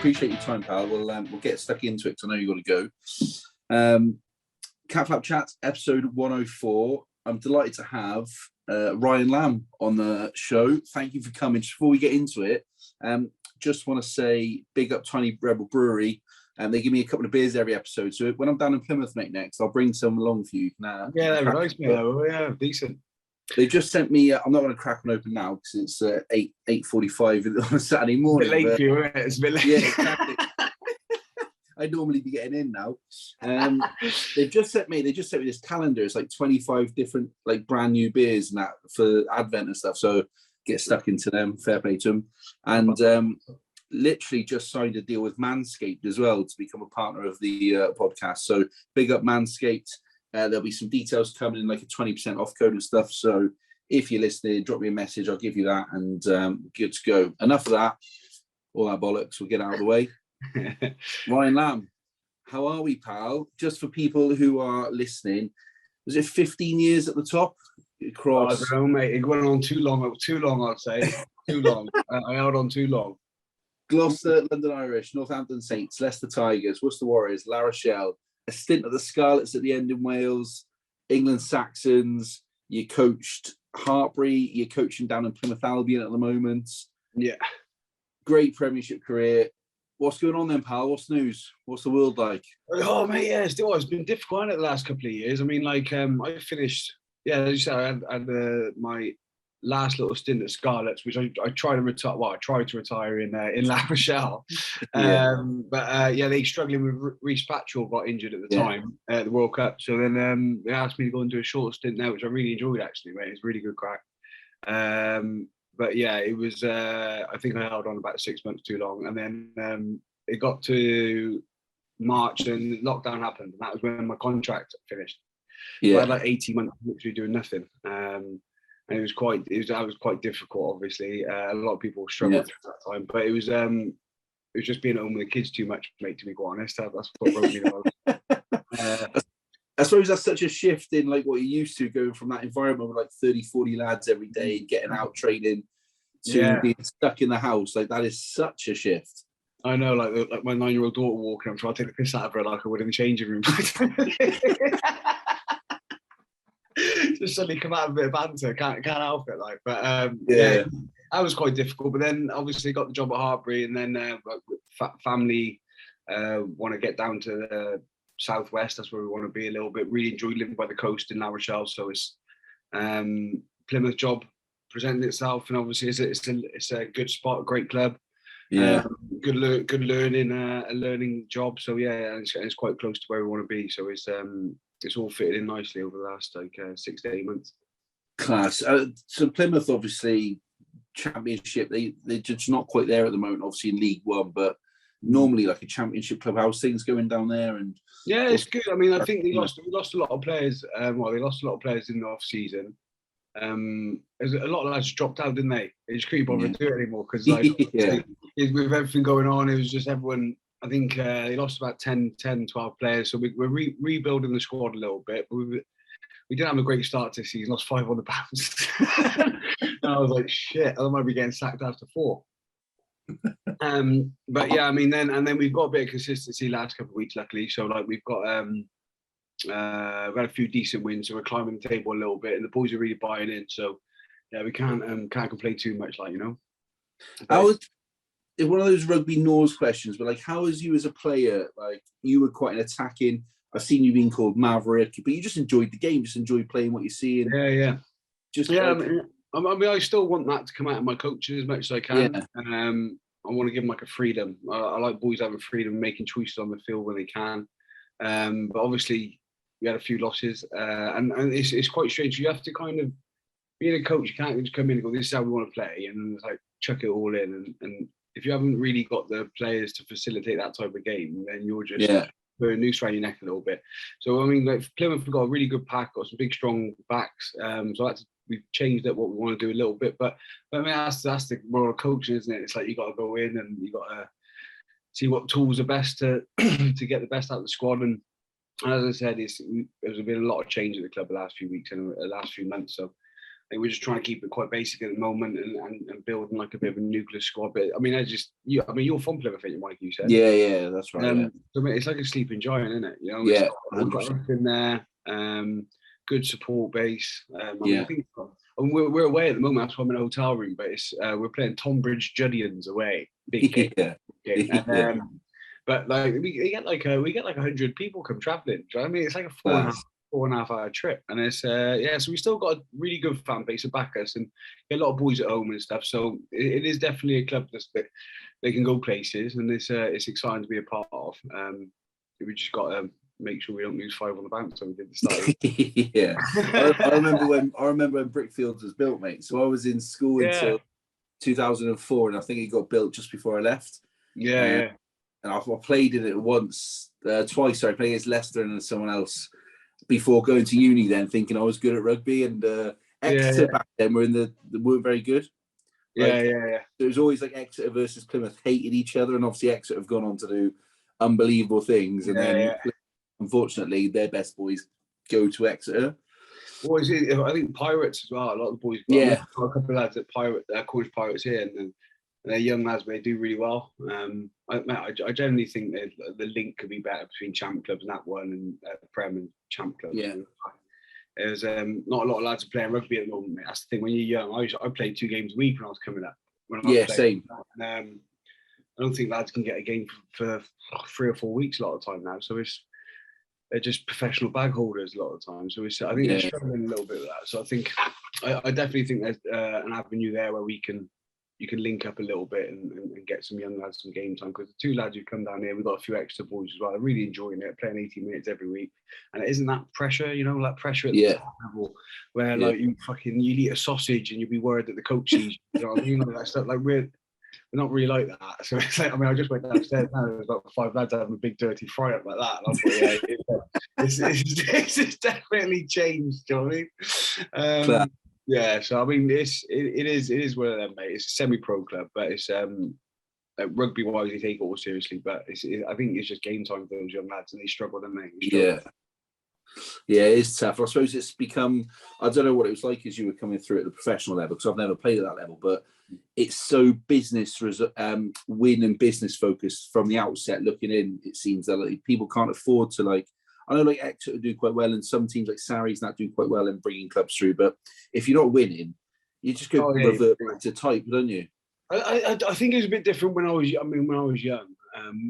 appreciate your time, pal. We'll get stuck into it because I know you've got to go. Catflap Chats, episode 104. I'm delighted to have Ryan Lamb on the show. Thank you for coming. Just before we get into it, just want to say big up Tiny Rebel Brewery. They give me a couple of beers every episode. So when I'm down in Plymouth, mate, next, I'll bring some along for you. Yeah, that'd be nice, mate. Yeah, decent. They just sent me. I'm not going to crack one open now because it's 8:45 on a Saturday morning. It's a bit late for you, isn't it? It's a bit late. Yeah, exactly. I'd normally be getting in now. They just sent me this calendar. It's like 25 different like brand new beers and that for Advent and stuff. So get stuck into them. Fair play to them. And literally just signed a deal with Manscaped as well to become a partner of the podcast. So big up Manscaped. There'll be some details coming in, like a 20% off code and stuff. So if you're listening, drop me a message. I'll give you that, and good to go. Enough of that. All that bollocks. We'll get out of the way. Ryan Lamb, how are we, pal? Just for people who are listening, was it 15 years at the top? Across... I don't know, mate. It went on too long. I'd say. Too long. I held on too long. Gloucester, London Irish, Northampton Saints, Leicester Tigers, Worcester Warriors, Rochelle, a stint at the Scarlets at the end in Wales, England Saxons. You coached Hartbury. You're coaching down in Plymouth Albion at the moment. Yeah. Great Premiership career. What's going on then, pal? What's news? What's the world like? Oh, mate, yeah, it's been difficult, hasn't it, the last couple of years. I mean, like, I finished, yeah, as you said, I had my last little stint at Scarlets, which I tried to retire. Well, I tried to retire in La Rochelle, but they struggling with Reece Patchell, got injured at the time at the World Cup. So then they asked me to go and do a short stint there, which I really enjoyed actually, mate. It's really good crack. But yeah, it was. I think I held on about 6 months too long, and then it got to March and lockdown happened, and that was when my contract finished. Yeah, so I had like 18 months literally doing nothing. And that was quite difficult, obviously. A lot of people struggled through that time, but it was just being at home with the kids too much, mate, to be quite honest. That's what broke me the most. I suppose that's such a shift in like what you're used to, going from that environment with like 30, 40 lads every day, getting out training, to being stuck in the house. Like that is such a shift. I know, like my 9-year-old daughter walking, I'm trying to take the piss out of her like I would in the changing room. Just suddenly come out of a bit of banter, can't help it. Like, but that was quite difficult. But then obviously got the job at Hartbury, and then family want to get down to the southwest. That's where we want to be a little bit. Really enjoy living by the coast in La Rochelle. So it's Plymouth job presented itself, and obviously it's a good spot, a great club. Yeah, good learning, a learning job. So yeah, and it's quite close to where we want to be. So it's all fitted in nicely over the last 6 to 8 months. Class. So Plymouth, obviously, Championship, they're just not quite there at the moment, obviously in League One, but normally like a Championship club. How's things going down there? And yeah, it's good. I mean, I think we lost a lot of players. They lost a lot of players in the off season. There's a lot of lads dropped out, didn't they? They just couldn't bother to do it anymore because with everything going on, it was just everyone. I think they lost about 10, 12 players. So we're rebuilding the squad a little bit. But we didn't have a great start to the season. Lost 5 on the bounce. And I was like, shit, I might be getting sacked after 4. But yeah, I mean, then we've got a bit of consistency last couple of weeks, luckily. So like we've got we've had a few decent wins. So we're climbing the table a little bit, and the boys are really buying in. So yeah, we can't complain too much, like, you know. It's one of those rugby Norse questions, but like, how is you as a player? Like, you were quite an attacking. I've seen you being called Maverick, but you just enjoyed the game, just enjoyed playing what you're seeing. Yeah. I mean, I still want that to come out of my coaches as much as I can. Yeah. I want to give them like a freedom. I like boys having freedom, making choices on the field when they can. But obviously, we had a few losses, and it's quite strange. You have to kind of, being a coach, you can't just come in and go, "This is how we want to play," and it's like chuck it all in. And if you haven't really got the players to facilitate that type of game, then you're just putting a noose around your neck a little bit. So I mean, like Plymouth have got a really good pack, got some big strong backs. So we've changed up what we want to do a little bit. But I mean, that's the role of coaching, isn't it? It's like you got to go in and you got to see what tools are best to to get the best out of the squad. And as I said, there's been a lot of change at the club the last few weeks and the last few months. So They were just trying to keep it quite basic at the moment and building like a bit of a nucleus squad. But I mean, you're from Plymouth, I think, Mike, you said. Yeah, that's right. So, I mean, it's like a sleeping giant, isn't it? You know, Yeah, we've got everything there. Good support base. I mean, I think we're away at the moment. That's why I'm in a hotel room. But it's we're playing Tonbridge Judians away. Big game. And, but like we get like 100 people come traveling. Do you know what I mean? It's like a 4.5 hour trip, and it's so we still got a really good fan base to back us, and a lot of boys at home and stuff. So it is definitely a club that they can go places, and it's exciting to be a part of. We just got to make sure we don't lose 5 on the bounce when we did the start. Yeah, I remember when Brickfields was built, mate. So I was in school until 2004, and I think it got built just before I left. And I played in it twice. So I played against Leicester and someone else before going to uni. Then thinking I was good at rugby, and Exeter back then weren't very good. It was always like Exeter versus Plymouth hated each other, and obviously Exeter have gone on to do unbelievable things, and then unfortunately their best boys go to Exeter. What is it? I think Pirates as well. A lot of the boys. Got a couple of lads at Cornish Pirates here, and they're young lads, but they do really well. I generally think that the link could be better between champ clubs and that one, and Prem and champ clubs. Yeah. There's not a lot of lads are playing rugby at the moment, mate. That's the thing. When you're young, I played 2 games a week when I was coming up. Same. And, I don't think lads can get a game for 3 or 4 weeks a lot of the time now. So they're just professional bag holders a lot of the time. So I think they're struggling a little bit with that. So I definitely think there's an avenue there where you can link up a little bit and get some young lads some game time, because the 2 lads who come down here, we've got a few extra boys as well. They're really enjoying it, playing 80 minutes every week, and it isn't that pressure, like pressure at the top level where like you eat a sausage and you'll be worried that the coach sees you know what I mean, like that stuff. Like we're not really like that. So it's like, I mean, I just went downstairs now, there's about 5 lads having a big dirty fry up like that, and I thought, it's definitely changed. Do you know what I mean? Yeah, so I mean, it is one of them, mate. It's a semi-pro club, but it's rugby-wise, they take it all seriously. But I think it's just game time for those young lads, and they struggle, don't they? Yeah, it is tough. I suppose it's become. I don't know what it was like as you were coming through at the professional level, because I've never played at that level. But it's so business win and business focused from the outset. Looking in, it seems that like, people can't afford to like. I know like Exeter do quite well, and some teams like Sarries that do quite well in bringing clubs through. But if you're not winning, you just go revert back to type, don't you? I think it was a bit different when I was. I mean, when I was young,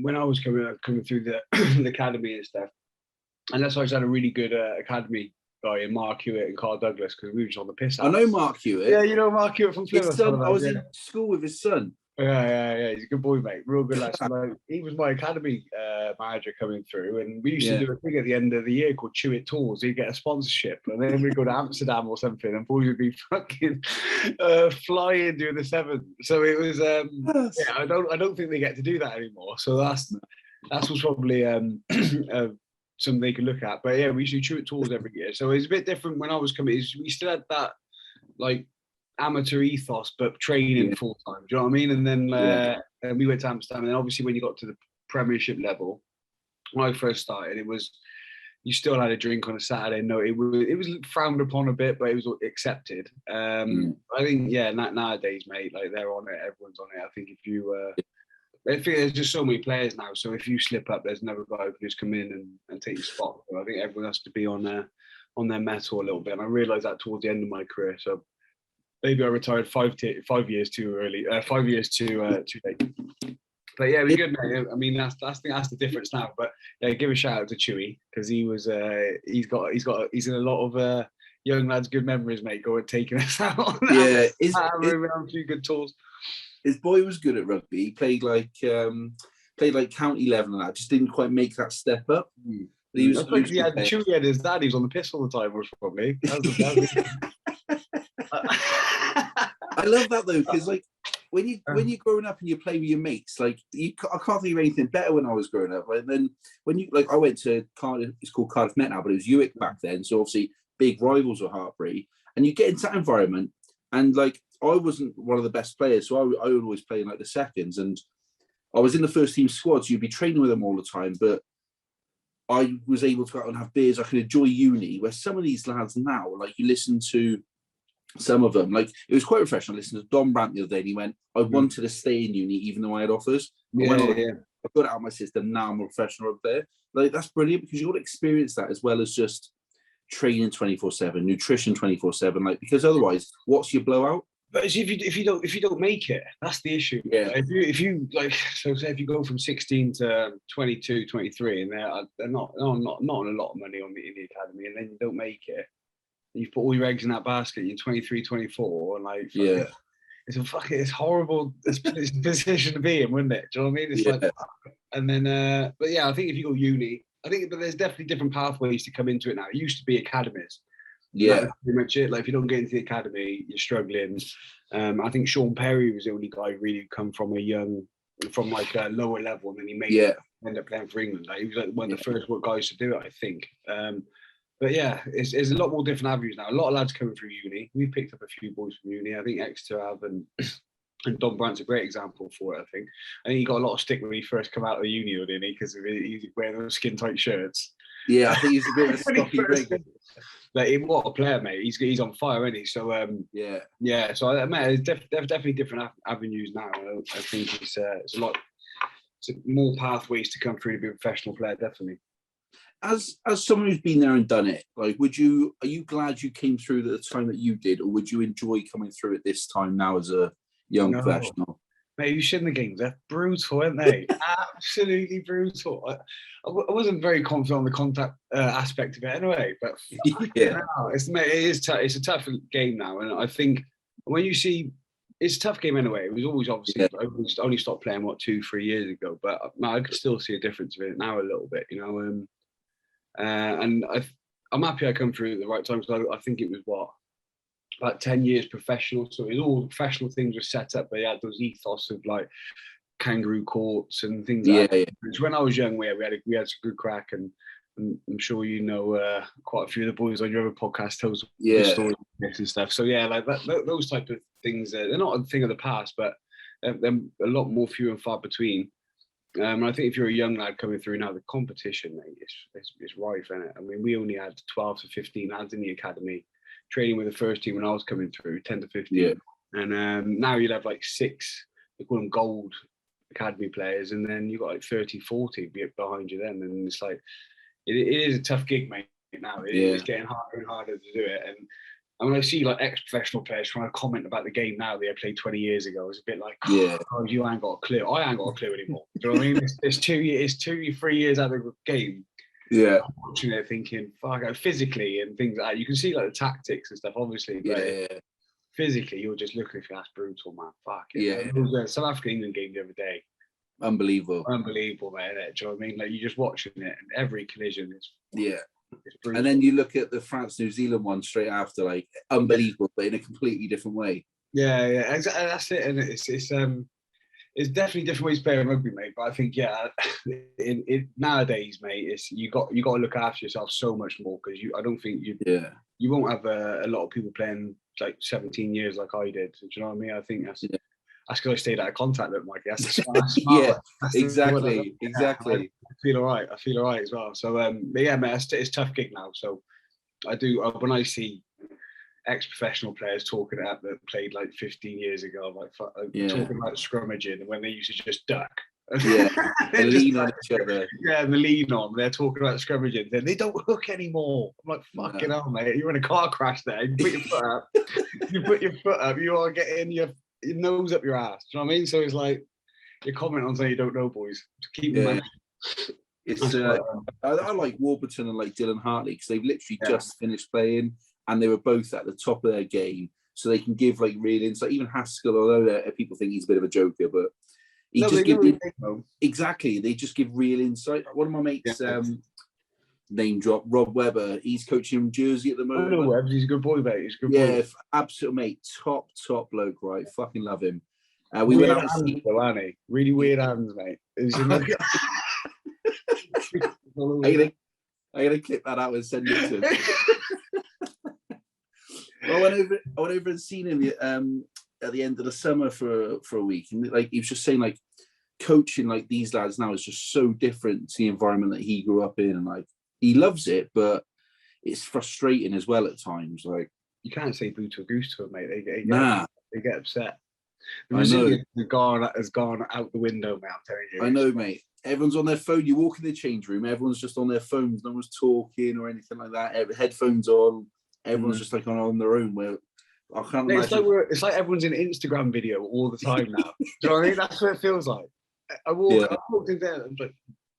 when I was coming through the the academy and stuff. Unless I just had a really good academy guy in Mark Hewitt and Carl Douglas, because we were just on the piss. I know Mark Hewitt. Yeah, you know Mark Hewitt from Plymouth. I was in school with his son. Yeah. He's a good boy, mate. Real good lad. So, like, he was my academy manager coming through, and we used to do a thing at the end of the year called Chew It Tours. He'd get a sponsorship, and then we'd go to Amsterdam or something, and boys would be fucking flying doing the 7th. So it was, I don't think they get to do that anymore. So that's what's probably something they could look at. But yeah, we used to Chew It Tours every year. So it's a bit different when I was coming. We still had that like amateur ethos, but training full time. Do you know what I mean? And then and we went to Amsterdam, and then obviously when you got to the Premiership level, when I first started, you still had a drink on a Saturday. No, it was frowned upon a bit, but it was accepted. I think nowadays, mate, like they're on it, everyone's on it. I think I think there's just so many players now. So if you slip up, there's another guy who can just come in and take your spot. So I think everyone has to be on their mettle a little bit. And I realised that towards the end of my career. So maybe I retired 5 years too early, 5 years too late. But yeah, it was good, mate. I mean, that's the difference now. But yeah, give a shout out to Chewy, because he's in a lot of young lads' good memories, mate. Going taking us out. Yeah, around a few good tours. His boy was good at rugby. He played like county level and that. Just didn't quite make that step up. He was Chewy had his dad. He was on the piss all the time, most probably. I love that though, because like when you're growing up and you play with your mates, like I can't think of anything better when I was growing up. And then when you I went to Cardiff, it's called Cardiff Met now, but it was Uwick back then. So obviously big rivals were Hartpury, and you get into that environment, and like I wasn't one of the best players, so I would always play in like the seconds, and I was in the first team squad, so you'd be training with them all the time, but I was able to go out and have beers. I could enjoy uni, where some of these lads now, like you listen to some of them, like, it was quite refreshing. I listened to Don Brandt the other day, and he went, I wanted to stay in uni even though I had offers. I got it out of my system. Now I'm a professional up there. Like, that's brilliant, because you've got to experience that as well as just training 24/7, nutrition 24/7. Like, because otherwise, what's your blowout? But if you don't make it, that's the issue. Yeah. If you like, so say if you go from 16 to 22, 23, and they're not on a lot of money in the academy, and then you don't make it, and you put all your eggs in that basket, you're 23, 24, and like, it's horrible position to be in, wouldn't it? Do you know what I mean? It's like, and then, but yeah, I think if you go uni, but there's definitely different pathways to come into it now. It used to be academies. Yeah, that's pretty much it. Like, if you don't get into the academy, you're struggling. I think Sean Perry was the only guy who really come from a lower level, and then he end up playing for England. Like, he was like one of the first guys to do it, I think. But yeah, it's a lot more different avenues now. A lot of lads coming through uni. We've picked up a few boys from uni. I think Exeter have, and Don Brandt's a great example for it, I think. I think he got a lot of stick when he first came out of the uni, didn't he? Because he's wearing those skin-tight shirts. Yeah, I think he's a bit of a stocky rig. Like, what a player, mate. He's on fire, isn't he? So, yeah. So, there's definitely different avenues now. I think it's more pathways to come through to be a professional player, definitely. As someone who's been there and done it, like, are you glad you came through at the time that you did, or would you enjoy coming through at this time now as a young professional? Mate, you've seen the games. They're brutal, aren't they? Absolutely brutal. I wasn't very confident on the contact aspect of it anyway, but it's a tough game now. And I think when you see, it's a tough game anyway. It was always, obviously, I only stopped playing, 2-3 years ago, but I could still see a difference of it now a little bit, you know. And I'm happy I come through at the right time, because I think it was about 10 years professional, so it was all professional things were set up. They had those ethos of like kangaroo courts and things like that. Which when I was young, we had some good crack, and I'm sure you know quite a few of the boys on your other podcast tells the stories and stuff. So yeah, like those type of things, they're not a thing of the past, but they're a lot more few and far between. And I think if you're a young lad coming through now, the competition, mate, it's rife, isn't it? I mean, we only had 12 to 15 lads in the academy training with the first team when I was coming through, 10 to 15. Yeah. And now you'd have like 6, they call them gold academy players, and then you've got like 30, 40 behind you then. And it's like, it is a tough gig, mate, now. It's getting harder and harder to do it. And when I see like ex-professional players trying to comment about the game now they played 20 years ago, it's a bit like, oh, you ain't got a clue. I ain't got a clue anymore. Do you know what I mean? It's 3 years out of the game. Yeah, I'm watching it thinking, fuck, physically and things like that. You can see like the tactics and stuff, obviously, but physically, you're just looking at that's brutal, man. Fuck it. Yeah. There was a South Africa England game the other day. Unbelievable, man. Do you know what I mean? Like, you're just watching it, and every collision is it's brutal. And then you look at the France New Zealand one straight after, like, unbelievable, but in a completely different way. Yeah, exactly. That's it, and it's definitely different ways to play rugby, mate. But I think, nowadays, mate, it's you got to look after yourself so much more, because I don't think you won't have a lot of people playing like 17 years like I did. Do you know what I mean? I think that's because I stayed out of contact with Mikey. That's smart. Exactly. I feel all right as well. So, but yeah, mate, it's a tough gig now. So I do when I see ex-professional players talking about that played like 15 years ago, like talking about scrummaging, and when they used to just duck. They lean on each other. Yeah, and they lean on. They're talking about scrummaging. Then they don't hook anymore. I'm like, fucking hell, mate. You're in a car crash there. You put your foot up. You are getting your nose up your ass. Do you know what I mean? So it's like, you comment on something you don't know, boys. Keep them. It's I like Warburton and like Dylan Hartley, because they've literally just finished playing, and they were both at the top of their game, so they can give like real insight. Even Haskell, although people think he's a bit of a joker, but exactly. They just give real insight. One of my mates, name drop, Rob Webber. He's coaching Jersey at the moment. I know Webb. He's a good boy, mate. He's a good boy. Yeah, absolute mate. Top bloke, right? Fucking love him. We went out to see, aren't he? Really weird hands, mate. I'm gonna clip that out and send it to him. I went over and seen him at the end of the summer for a week, and like he was just saying, like, coaching like these lads now is just so different to the environment that he grew up in, and like he loves it, but it's frustrating as well at times. Like, you can't say boo to a goose to them, mate. They get upset. The resilience has gone out the window, mate. I'm telling you. I know, mate. Everyone's on their phone. You walk in the change room, everyone's just on their phones. No one's talking or anything like that. Headphones on. Everyone's just like on their own. Where I can't imagine. It's like everyone's in an Instagram video all the time now. Do you know what I mean? That's what it feels like. I walked in there and like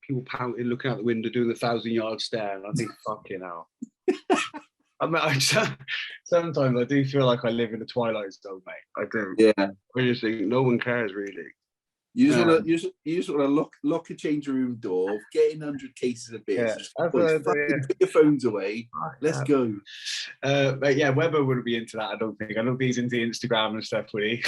people pouting, looking out the window, doing the 1,000-yard stare, and I think, fucking hell. I mean, sometimes I do feel like I live in the Twilight Zone, mate. I do. Yeah. I just think no one cares really. You just want to lock a change room door, get in 100 cases of beer. Put your phones away. Let's go. But yeah, Webber wouldn't be into that. I don't think he's into Instagram and stuff, would he?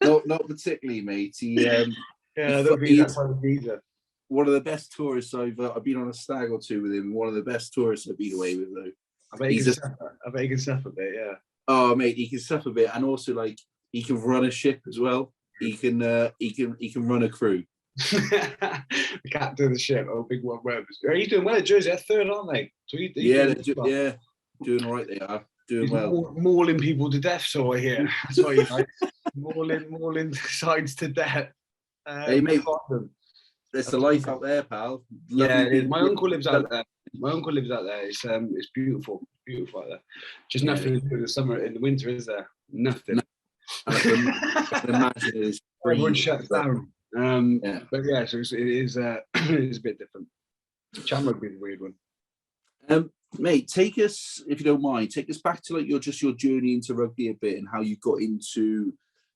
No, not particularly, mate. I don't think he's that type of geezer. One of the best tourists I've been on a stag or two with him. One of the best tourists I've been away with, though. I bet he can suffer a bit, yeah. Oh, mate, he can suffer a bit, and also like he can run a ship as well. He can run a crew. The captain of the ship. Oh, big one. He's doing well at Jersey. They're third, aren't they? So doing all right. They are doing well. Mauling people to death, so I hear. That's what he's like. mauling sides to death. Hey, mate. There's the life out there, pal. My uncle lives out there. It's beautiful out there. Just nothing to do in the summer. In the winter, is there? Nothing. I can imagine it is. Everyone shuts down. But yeah, so it is a bit different. Cham Rugby is a weird one. Mate, take us, if you don't mind, back to like your journey into rugby a bit and how you got into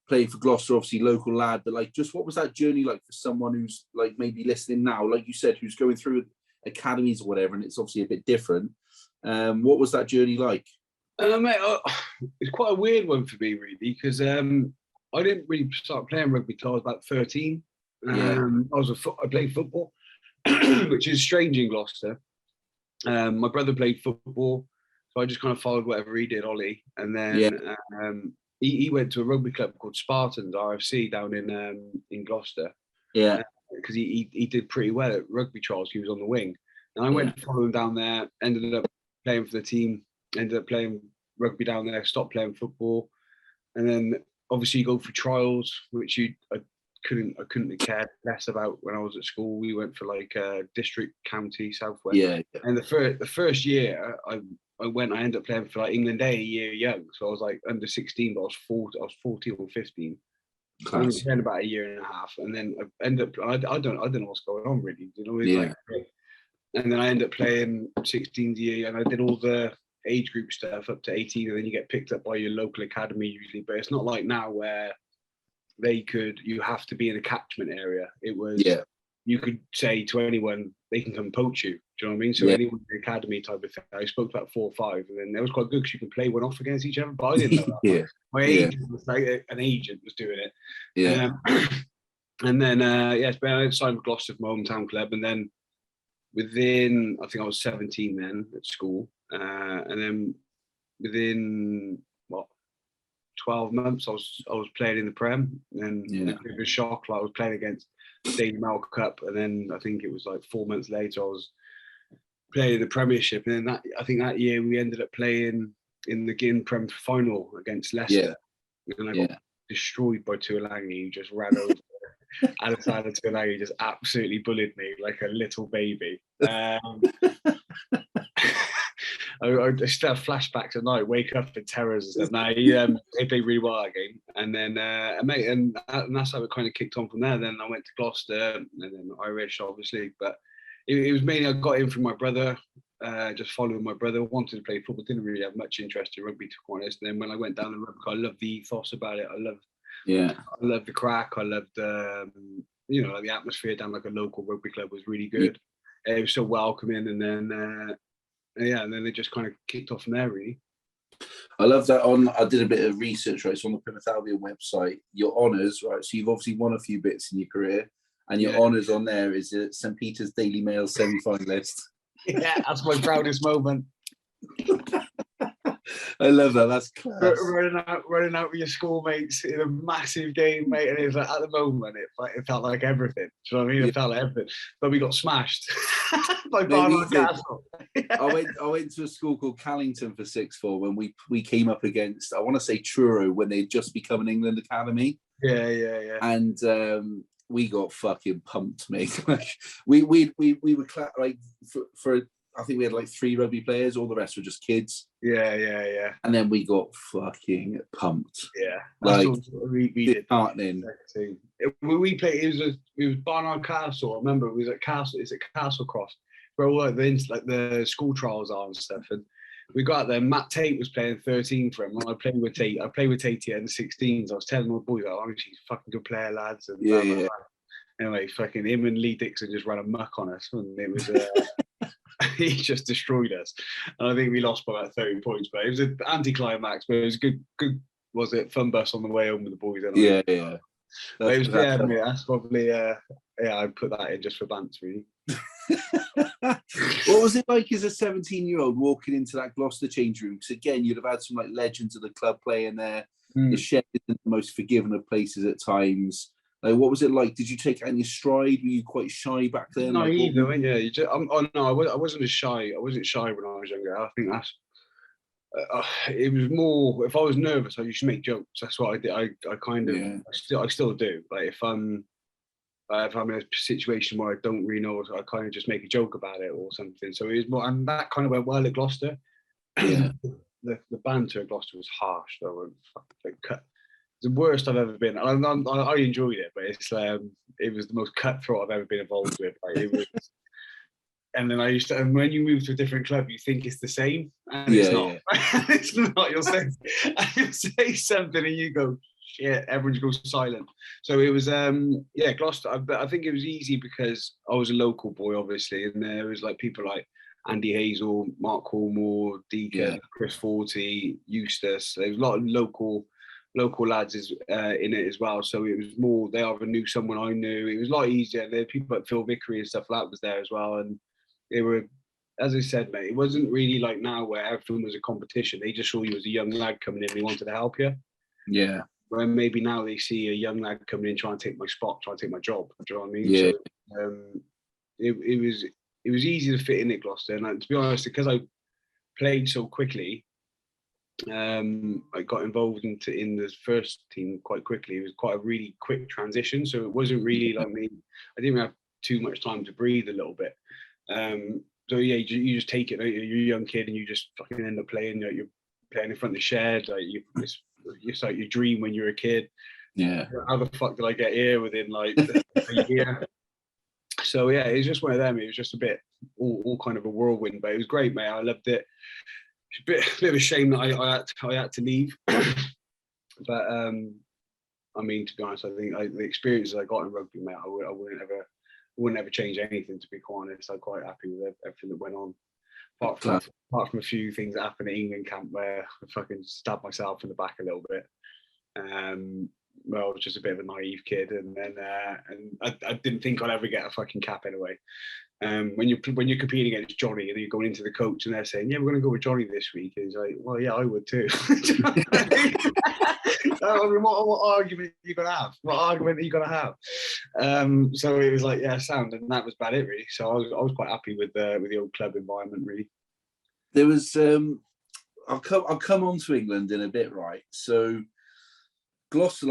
playing for Gloucester, obviously local lad, but like just what was that journey like for someone who's like maybe listening now, like you said, who's going through academies or whatever, and it's obviously a bit different. What was that journey like? Mate, it's quite a weird one for me, really, because I didn't really start playing rugby till I was about 13. I played football, which is strange in Gloucester. My brother played football, so I just kind of followed whatever he did, Ollie. And then he went to a rugby club called Spartans RFC down in Gloucester. Yeah, because he did pretty well at rugby trials. He was on the wing, and I went to follow him down there. Ended up playing for the team. Ended up playing rugby down there. Stopped playing football, and then obviously you go for trials, which I couldn't care less about when I was at school. We went for like district, county, southwest. Yeah. And the first year I ended up playing for like England A year young. So I was like under 16, but I was 14 or 15. I was playing about a year and a half, and then I ended up. I don't know what's going on really. You know, and then I ended up playing 16 year, and I did all the age group stuff up to 18, and then you get picked up by your local academy usually. But it's not like now where you have to be in a catchment area. It was you could say to anyone they can come poach you. Do you know what I mean? So anyone in the academy type of thing. I spoke to about 4 or 5, and then that was quite good because you can play one off against each other. But I didn't know that. My agent was like an agent was doing it. And then I signed with Gloucester, my hometown club, and then within, I think I was 17 then at school, and then within 12 months I was playing in the Prem, and it was a shock. Like I was playing against Daily Mail Cup, and then I think it was like 4 months later I was playing in the Premiership, and then I think that year we ended up playing in the Gin Prem final against Leicester, and I got destroyed by Tuolangi, who just ran over. Alexander Tuolangi just absolutely bullied me like a little baby. I still have flashbacks at night, wake up in terrors and stuff. Now he played really well that game, and then and that's how it kind of kicked on from there. Then I went to Gloucester, and then Irish, obviously, but it was mainly I got in from my brother, just following my brother. Wanted to play football, didn't really have much interest in rugby, to be honest. And then when I went down the rugby, I loved the ethos about it. I loved the crack. I loved like the atmosphere down like a local rugby club was really good. It was so welcoming, and then and then they just kind of kicked off from there, really. I love that. I did a bit of research, right? So on the Plymouth Albion website, your honours, right? So you've obviously won a few bits in your career, and your honours on there is a St. Peter's Daily Mail semi-finalist. Yeah, that's my proudest moment. I love that. That's class. Running out with your schoolmates in a massive game, mate. And it was like, at the moment, it felt like everything. Do you know what I mean? It felt like everything. But we got smashed by Barnard Castle. I went to a school called Callington for sixth form when we came up against, I want to say Truro, when they'd just become an England academy. Yeah. And we got fucking pumped, mate. Like we were like for I think we had like 3 rugby players. All the rest were just kids. Yeah. And then we got fucking pumped. Yeah, like we did. Disheartening. We played. It was Barnard Castle. I remember it was at Castle. It's at Castle Cross, where all like the school trials are and stuff. And we got out there. Matt Tate was playing 13 for him. And I played with Tate. I played with Tate in the 16s. I was telling all the boys, "Oh, he's a fucking good player, lads." And blah, blah, blah. Anyway, fucking him and Lee Dixon just ran a muck on us, and it was. He just destroyed us, and I think we lost by about 30 points. But it was an anticlimax, but it was good. Was it fun bus on the way home with the boys? Yeah. That's probably I put that in just for banter, really. What was it like as a 17-year-old walking into that Gloucester change room? Because again, you'd have had some like legends of the club playing there. The shed isn't the most forgiving of places at times. Like, what was it like? Did you take it in your stride? Were you quite shy back then? No, like, either, weren't you? I wasn't as shy. I wasn't shy when I was younger. I think that's. It was more. If I was nervous, I used to make jokes. That's what I did. I kind of. Yeah. I still do. Like if I'm in a situation where I don't really know, I kind of just make a joke about it or something. So it was more, and that kind of went well at Gloucester. Yeah. the banter at Gloucester was harsh, though. The worst I've ever been. I enjoyed it, but it was the most cutthroat I've ever been involved with. Like, it was, and then and when you move to a different club, you think it's the same, and it's not. Yeah. It's not. You'll say something, and you go, shit. Everyone goes silent. So it was, Gloucester. I think it was easy because I was a local boy, obviously, and there was like people like Andy Hazel, Mark Cornwall, Deacon, Chris Forty, Eustace. There was a lot of local lads in it as well, so it was more they either knew someone I knew. It was a lot easier. There were people like Phil Vickery and stuff like that was there as well, and they were, as I said, mate, it wasn't really like now where everything was a competition. They just saw you as a young lad coming in, they wanted to help you. Yeah. Where maybe now they see a young lad coming in trying to take my spot, trying to take my job. Do you know what I mean? Yeah. So, it was easy to fit in at Gloucester, and to be honest, because I played so quickly. I got involved in the first team quite quickly. It was quite a really quick transition, so it wasn't really like me. I didn't have too much time to breathe a little bit. So yeah, you just take it. Right? You're a young kid, and you just fucking end up playing. You're playing in front of the shed. Like it's like your dream when you're a kid. Yeah. How the fuck did I get here within like a year? So yeah, it was just one of them. It was just a bit all kind of a whirlwind, but it was great, mate. I loved it. It's a bit of a shame that I had to leave, but I mean, to be honest, I think the experiences I got in rugby, mate, I wouldn't ever change anything. To be quite honest, I'm quite happy with everything that went on. Apart from a few things that happened at England camp where I fucking stabbed myself in the back a little bit. Well, I was just a bit of a naive kid, and then I didn't think I'd ever get a fucking cap anyway. When you're competing against Johnny and you're going into the coach and they're saying, "Yeah, we're going to go with Johnny this week," and he's like, "Well, yeah, I would too." I mean, what argument are you going to have? What argument are you going to have? So it was like, yeah, sound, and that was about it really. So I was quite happy with the old club environment really. There was I'll come on to England in a bit, right? So Gloucester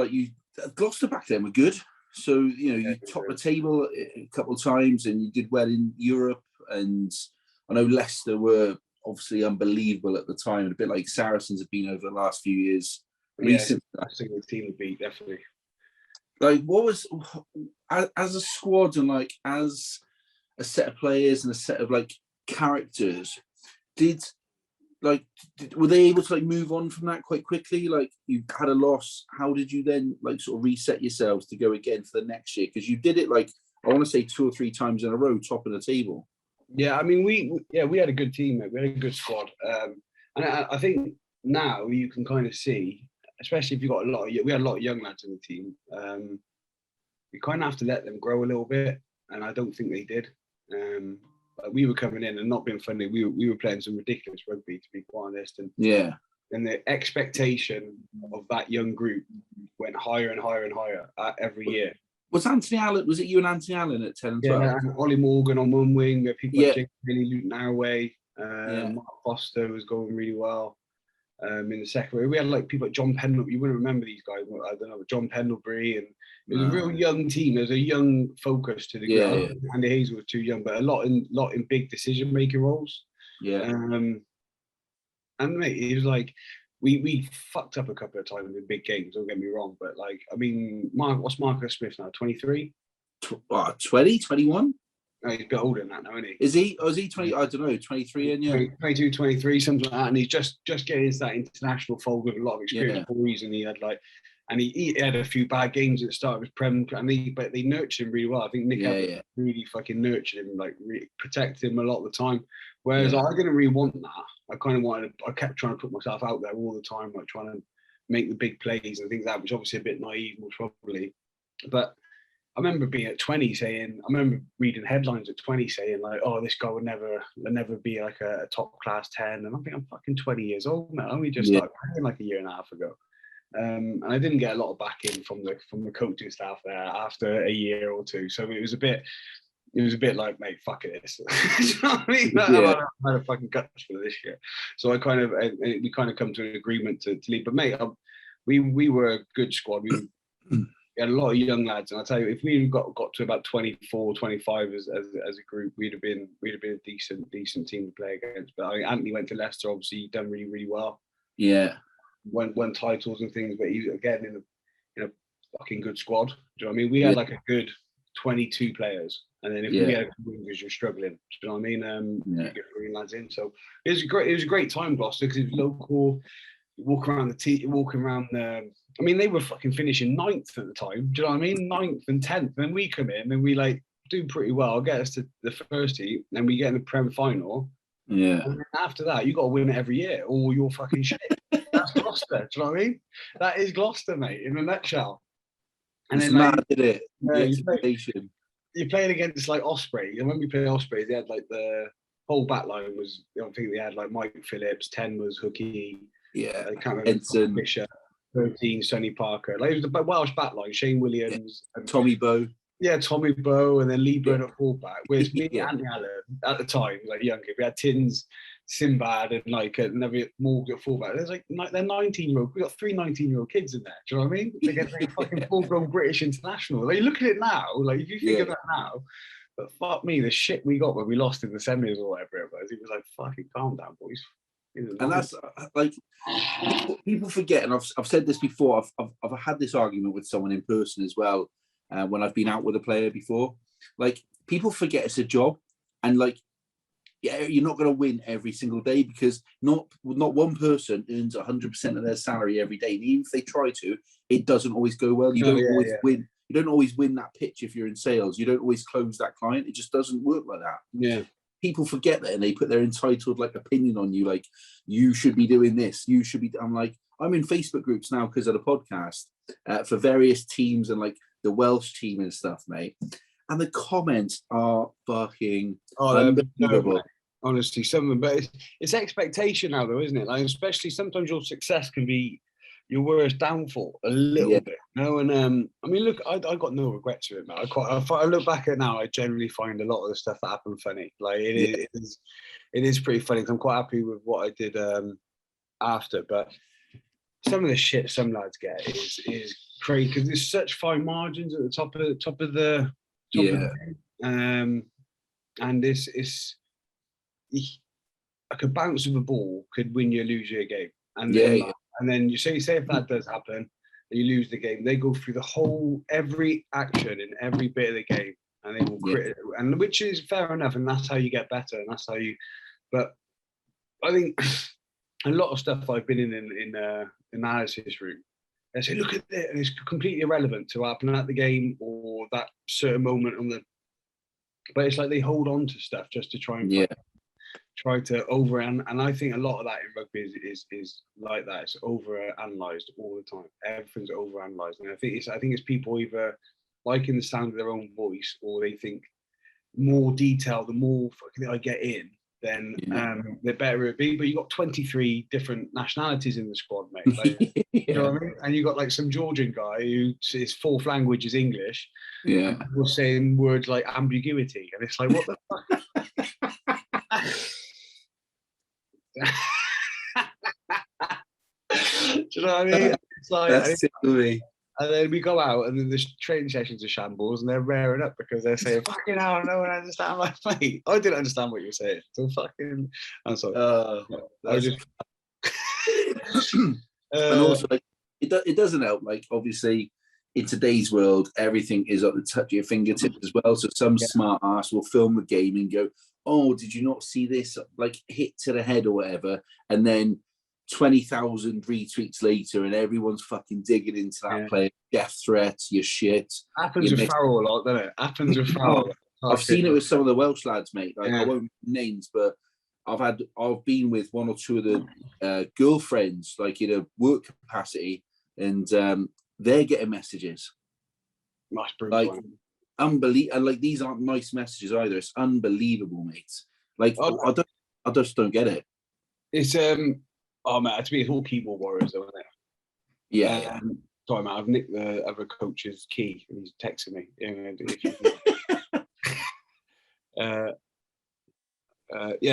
back then were good. So, you topped the table a couple of times and you did well in Europe. And I know Leicester were obviously unbelievable at the time, a bit like Saracens have been over the last few years. Recently, I think the team to beat, definitely. Like, what was, as a squad and like as a set of players and a set of like characters, were they able to like move on from that quite quickly? Like, you had a loss. How did you then like sort of reset yourselves to go again for the next year? Because you did it like, I want to say 2 or 3 times in a row, top of the table. Yeah, I mean, we had a good team, mate. We had a good squad, and I think now you can kind of see, especially if you've got we had a lot of young lads in the team. You kind of have to let them grow a little bit, and I don't think they did. We were coming in and not being funny. We were playing some ridiculous rugby, to be quite honest. And yeah, and the expectation of that young group went higher and higher and higher every year. Was Anthony Allen? Was it you and Anthony Allen at 10 and 12? Yeah, and Ollie Morgan on one wing. People like Jake Billy, Luton Arroway. Mark Foster was going really well. In the second way, we had like people like John Pendlebury. You wouldn't remember these guys. I don't know, but John Pendlebury, and it was a real young team. There was a young focus to the group. Andy Hayes was too young, but a lot in big decision making roles. Yeah. And mate, it was like we fucked up a couple of times in big games. Don't get me wrong, but like I mean, what's Marcus Smith now? 23? 20, 21? No, he's a bit older than that now, isn't he? Is he? Or is he 20? I don't know, 23 and 22, 23, something like that. And he's just getting into that international fold with a lot of experience boys. And he had he had a few bad games at the start of his Prem, but they nurtured him really well. I think Nick really fucking nurtured him, like really protected him a lot of the time. Whereas I didn't really want that. I kept trying to put myself out there all the time, like trying to make the big plays and things like that, which obviously a bit naive, most probably. But I remember being at 20 saying, I remember reading headlines at 20 saying like, oh, this guy would never be like a top class 10. And I think I'm fucking 20 years old now. I only just started playing like a year and a half ago. And I didn't get a lot of backing from the coaching staff there after a year or two. So it was a bit like, mate, fuck it. You know what I mean? I had a fucking guts for this year. So we kind of come to an agreement to leave. But mate, we were a good squad. We had a lot of young lads, and I'll tell you, if we got to about 24, 25 as a group, we'd have been a decent team to play against. But I mean, Anthony went to Leicester, obviously done really, really well. Yeah. Won titles and things, but he again in a fucking good squad. Do you know what I mean? We had like a good 22 players, and then if we had wingers, you're struggling. Do you know what I mean? You get 3 lads in, so it was a great time, Gloucester, because it was local. Walking around I mean, they were fucking finishing 9th at the time. Do you know what I mean? 9th and 10th. Then we come in and we like do pretty well, get us to the first heat, and we get in the Prem final. Yeah. And then after that, you got to win it every year, or you're fucking shit. That's Gloucester. Do you know what I mean? That is Gloucester, mate, in a nutshell. And it's then mad, isn't it? You're playing against like Ospreys, and when we played Ospreys, they had like the whole back line was. I think they had like Mike Phillips, 10 was Hooky. Yeah, I can't remember. Edson, Fisher, 13, Sonny Parker. Like it was the Welsh backline, Shane Williams, and Tommy Bowe. Yeah, Tommy Bowe, and then Lee Byrne at fullback. Whereas me and Andy Allen at the time, like younger, we had Tins, Sinbad, and like another Morgan at fullback. There's like they're 19-year-old. We got 3 19-year-old kids in there. Do you know what I mean? They get like fucking full-grown British international. Like you look at it now, like if you think of that now. But fuck me, the shit we got when we lost in the semis or whatever it was like fucking calm down, boys. And that's like people forget, and I've said this before. I've had this argument with someone in person as well when I've been out with a player before. Like people forget it's a job, and like you're not going to win every single day because not one person earns 100% of their salary every day. And even if they try to, it doesn't always go well. You don't always win. You don't always win that pitch if you're in sales. You don't always close that client. It just doesn't work like that. Yeah. People forget that, and they put their entitled like opinion on you, like you should be doing this, you should be. I'm in Facebook groups now because of the podcast for various teams and like the Welsh team and stuff, mate. And the comments are fucking unbelievable. Honestly, some of them, but it's expectation now, though, isn't it? Like, especially sometimes your success can be your worst downfall a little bit, you know. And I mean, look, I got no regrets with it, man. I look back at it now, I generally find a lot of the stuff that happened funny. Like it is pretty funny. I'm quite happy with what I did after, but some of the shit some lads get is crazy because there's such fine margins at the top of the game. And it's like a bounce of a ball could win you or lose you a game, and then you say if that does happen and you lose the game, they go through every action in every bit of the game, and they will crit, and which is fair enough, and that's how you get better, and that's how you. But I think a lot of stuff I've been in analysis room, they say, look at it, and it's completely irrelevant to what happened at the game or that certain moment on the. But it's like they hold on to stuff just to try and try to and I think a lot of that in rugby is like that. It's over-analysed all the time. Everything's over-analysed, and I think it's people either liking the sound of their own voice, or they think more detail, the more fucking I get in, then the better it be. But you got 23 different nationalities in the squad, mate. Like, you know what I mean? And you got like some Georgian guy his fourth language is English. Yeah. Was saying words like ambiguity, and it's like, what the fuck? Do you know what I mean? It's like, that's silly. And then we go out, and then the training sessions are shambles, and they're raring up because they're saying, "Fucking hell, no one understand my mate." I didn't understand what you were saying. So fucking, I'm sorry. I just. And also, like, it doesn't help. Like, obviously, in today's world, everything is at the touch of your fingertips as well. So some smart ass will film the game and go, "Oh, did you not see this? Like, hit to the head or whatever," and then 20,000 retweets later, and everyone's fucking digging into that player. Death threats, your shit. Happens with Farrell a lot, doesn't it? Happens with Farrell. I've seen it with some of the Welsh lads, mate. Like, I won't name names, but I've been with one or two of the girlfriends, like in a work capacity, and they're getting messages. That's brutal. Like, unbelievable. And like, these aren't nice messages either. It's unbelievable, mate. Like, I just don't get it. It's oh man, to me, it's all keyboard warriors, though, isn't it? Yeah. Sorry, man, I've nicked the other coach's key, and he's texting me.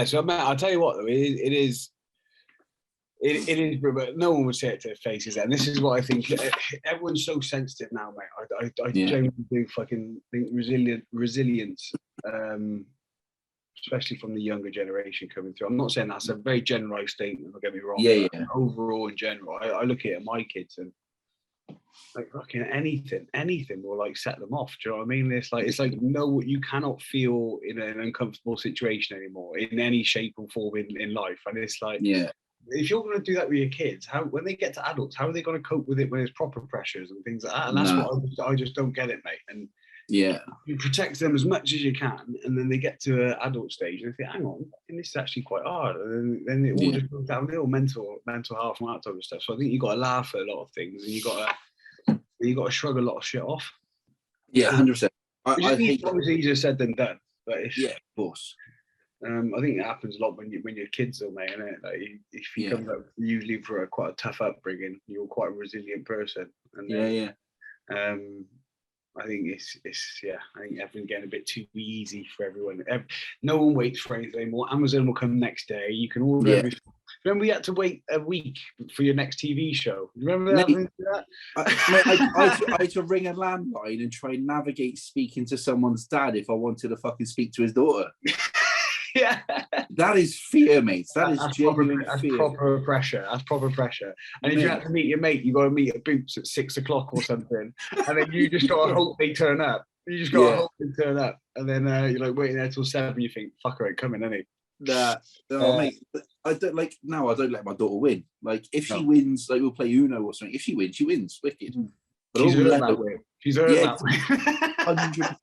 So man, I'll tell you what, though, it is, but no one would say it to their faces. And this is what I think. Everyone's so sensitive now, mate. I genuinely do fucking think resilience. Especially from the younger generation coming through. I'm not saying that's a very generalised statement, don't get me wrong. Yeah. Overall, in general, I look at my kids and like fucking anything will like set them off. Do you know what I mean? It's like no, you cannot feel in an uncomfortable situation anymore in any shape or form in life. And it's like, if you're going to do that with your kids, when they get to adults, how are they going to cope with it when there's proper pressures and things like that? And that's what I just don't get it, mate. And you protect them as much as you can, and then they get to an adult stage and they think, hang on, this is actually quite hard, and then it all just goes downhill, mental health and that type of stuff. So I think you got to laugh at a lot of things, and you got to shrug a lot of shit off. 100%. I think it's easier said than done, but it's, of course. I think it happens a lot when you're kids, though, mate. Isn't it? Like if you come up usually for quite a tough upbringing, you're quite a resilient person. And I think it's I think everything's getting a bit too easy for everyone. No one waits for anything anymore. Amazon will come next day. You can order everything. Remember, we had to wait a week for your next TV show. Remember that? I had to ring a landline and try and navigate speaking to someone's dad if I wanted to fucking speak to his daughter. Yeah, that is fear, mate. That's genuine fear. Proper pressure. That's proper pressure. And if you have to meet your mate, you got to meet at Boots at 6 o'clock or something, and then you just got to hope they turn up. You just got to hope they turn up, and then you're like waiting there till 7. You think, "Fucker ain't coming, any." Mate, I don't let my daughter win. Like, if she wins, like, we'll play Uno or something. If she wins, she wins. Wicked. But she's earned that way. She's earned that way.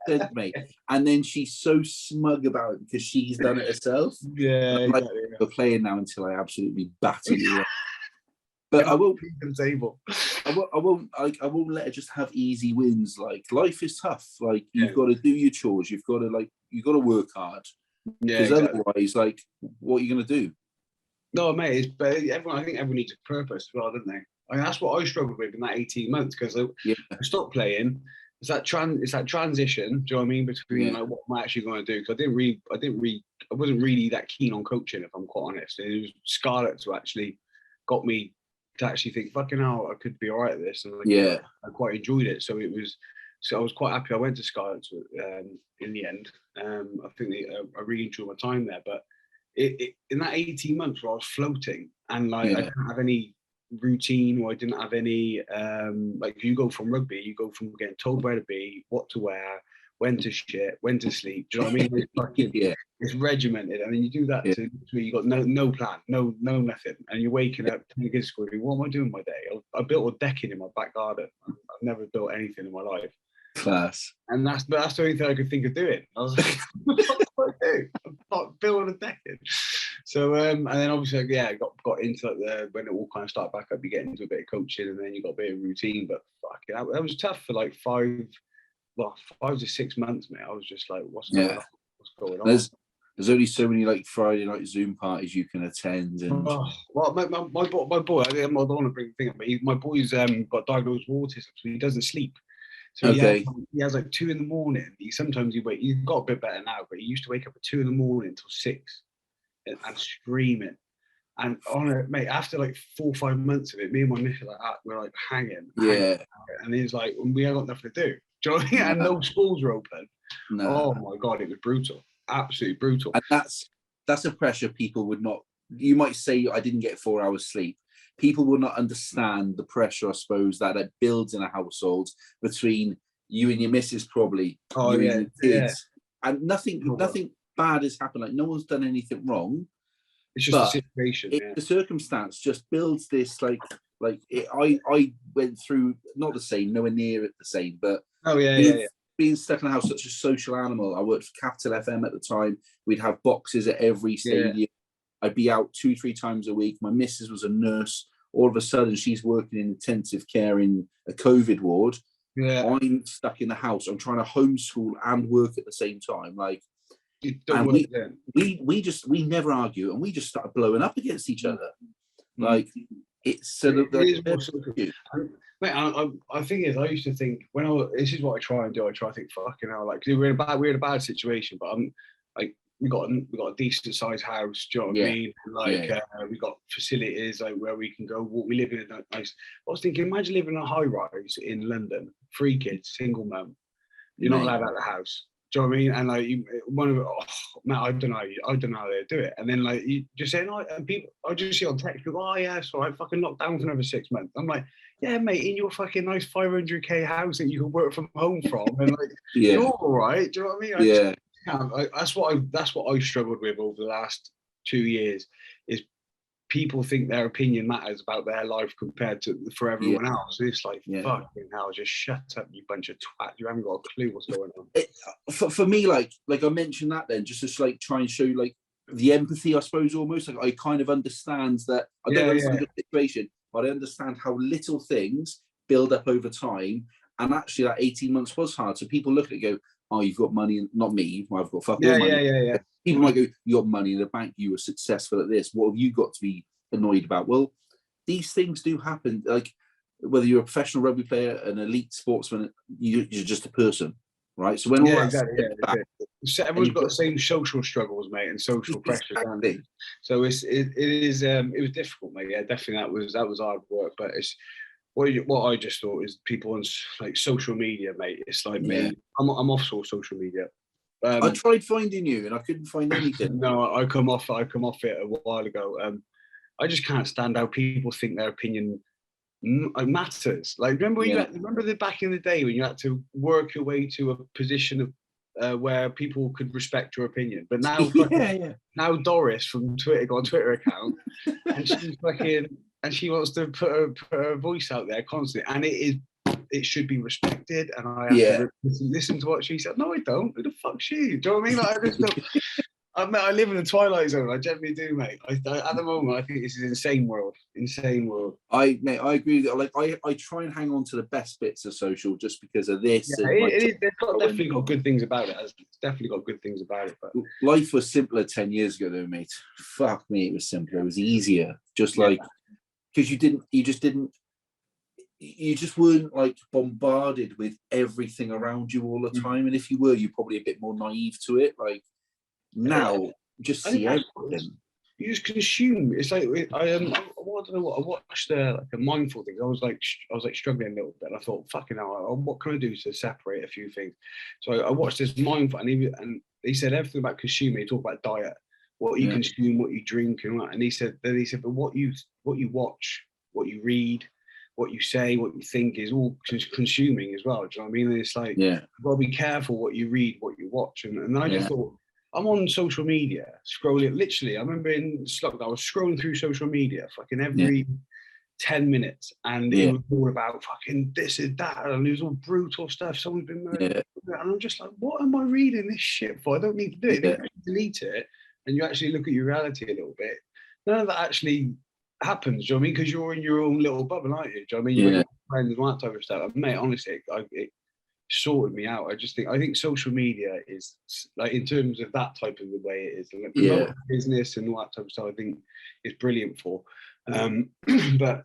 100%, mate. And then she's so smug about it because she's done it herself. Yeah, like, we're playing now until I absolutely batter you. But I won't. I won't let her just have easy wins. Like, life is tough. Like, you've got to do your chores. You've got to work hard. Yeah, because otherwise, like, what are you going to do? No, mate. I think everyone needs a purpose as well, don't they? I mean, that's what I struggled with in that 18 months because I stopped playing. It's that transition. Do you know what I mean? Between like, what am I actually going to do? Because I wasn't really that keen on coaching, if I'm quite honest. It was Scarlets who actually got me to actually think, fucking hell, I could be all right at this. And I quite enjoyed it. So I was quite happy I went to Scarlets in the end. I think I really enjoyed my time there. But in that 18 months where I was floating and like I didn't have any routine, or I didn't have any like, you go from rugby, you go from getting told where to be, what to wear, when to shit, when to sleep. Do you know what I mean? It's fucking, it's regimented, and then you do that to you got no plan, no nothing, and you're waking up to get school. What am I doing my day? I built a decking in my back garden. I've never built anything in my life. Class. And that's the only thing I could think of doing. I was like, what do I do? I'm not building a decking. So and then obviously I got into like when it all kind of started back up, you get into a bit of coaching, and then you got a bit of routine. But fuck, that was tough for like 5 to 6 months, mate. I was just like, what's going on? There's only so many like Friday night Zoom parties you can attend, and well, my boy, I don't want to bring the thing up, but my boy's got diagnosed with autism, so he doesn't sleep. So he has like 2 a.m. Sometimes he's got a bit better now, but he used to wake up at 2 a.m. till 6 and screaming. And mate, after like 4 or 5 months of it, me and my missus we're like hanging. And he's like, we ain't got nothing to do. Do you know what I mean? And no schools were open. No. Oh my God, it was brutal. Absolutely brutal. And that's a pressure people would not. You might say I didn't get 4 hours sleep. People will not understand the pressure, I suppose, that it builds in a household between you and your missus, probably. And your kids. And nothing bad has happened. Like no one's done anything wrong. It's just a situation. The circumstance just builds this I went through not the same, nowhere near it the same, but being stuck in the house, such a social animal. I worked for Capital FM at the time. We'd have boxes at every stadium. Yeah. I'd be out 2-3 times a week. My missus was a nurse. All of a sudden, she's working in intensive care in a COVID ward. Yeah. I'm stuck in the house. I'm trying to homeschool and work at the same time. We never argue, and we just started blowing up against each other. Like it's sort of Mate, I think I used to think this is what I try and do. I try to think fucking hell, like cause we're in a bad situation, but I'm like we got a decent sized house. Do you know what I mean? Like we got facilities like where we can go walk. We live in a nice. I was thinking, imagine living in a high rise in London, 3 kids, single mum. You're not allowed out of the house. Do you know what I mean? And like man, I don't know how they do it. And then like you just saying, and people, I just see on text, people, so I fucking locked down for another 6 months. I'm like, yeah, mate, in your fucking nice 500k house that you can work from home from, and like you're all right. Do you know what I mean? That's what I struggled with over the last 2 years. Is people think their opinion matters about their life compared to for everyone else. It's like fucking hell, just shut up, you bunch of twat. You haven't got a clue what's going on. For me, like I mentioned that then, just to like try and show like the empathy, I suppose, almost. Like I kind of understand that. I don't understand the situation, but I understand how little things build up over time. And actually that 18 months was hard. So people look at it and go, oh, you've got money. Not me. I've got fuck all money. Yeah. People might go, you got money in the bank. You were successful at this. What have you got to be annoyed about? Well, these things do happen. Like whether you're a professional rugby player, an elite sportsman, you're just a person, right? So when all everyone's got the same social struggles, mate, and social pressures. So it was difficult, mate. Yeah, definitely that was hard work. But it's what I just thought is people on like social media, mate. It's like me. I'm off social media. I tried finding you and I couldn't find anything. No, I come off it a while ago. I just can't stand how people think their opinion matters. Like remember the back in the day when you had to work your way to a position of where people could respect your opinion. But now, now Doris from Twitter got a Twitter account, and she's fucking and she wants to put her voice out there constantly, and it should be respected, and I have to listen to what she said. No, I don't. Who the fuck's she? Do you know what I mean? Like, I just don't. I live in the twilight zone. I generally do, mate. At the moment, I think this is insane world. I agree with you. Like, I try and hang on to the best bits of social just because of this. They've definitely got good things about it. It's definitely got good things about it. But life was simpler 10 years ago, though, mate. Fuck me, it was simpler. It was easier. Just like because you just weren't like bombarded with everything around you all the time. And if you were, you're probably a bit more naive to it. Like now, just see everything. You just consume. It's like I don't know what I watched like a mindful thing. I was like struggling a little bit. And I thought, fucking hell, what can I do to separate a few things? So I watched this mindful, and he said everything about consuming. He talked about diet, what you consume, what you drink, and what. And he said, but what you watch, what you read, what you say, what you think is all consuming as well. Do you know what I mean? And it's like you've got to be careful what you read, what you watch, and I just thought. I'm on social media, scrolling. Literally, I remember in lockdown, I was scrolling through social media fucking every 10 minutes, and it was all about fucking this and that, and it was all brutal stuff. Someone's been murdered, and I'm just like, what am I reading this shit for? I don't need to do it. If you delete it, and you actually look at your reality a little bit, none of that actually happens. Do you know what I mean? Because you're in your own little bubble, aren't you? Do you know what I mean? You're with friends and all that type of stuff. Mate, honestly, sorted me out. I think social media is like, in terms of that type of the way it is, like promoting business and all that type of stuff, I think is brilliant for. But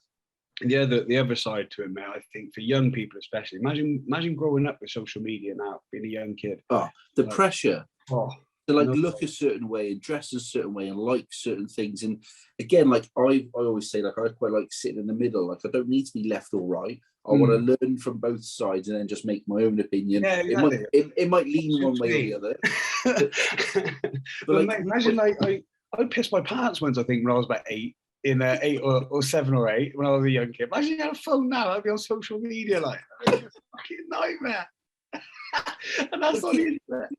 the other side to it, mate, I think for young people especially, imagine growing up with social media now, being a young kid. Oh, the pressure. Oh, to like look a certain way and dress a certain way and like certain things. And again, like I always say, like I quite like sitting in the middle. Like I don't need to be left or right. I want to learn from both sides and then just make my own opinion. Yeah, exactly. It might lean one way or the other. but like, mate, imagine like I pissed my pants once, I think, when I was about 8. In 8 or 7 or 8 when I was a young kid. Imagine you had a phone now, I'd be on social media like it's a fucking nightmare. And that's on the internet.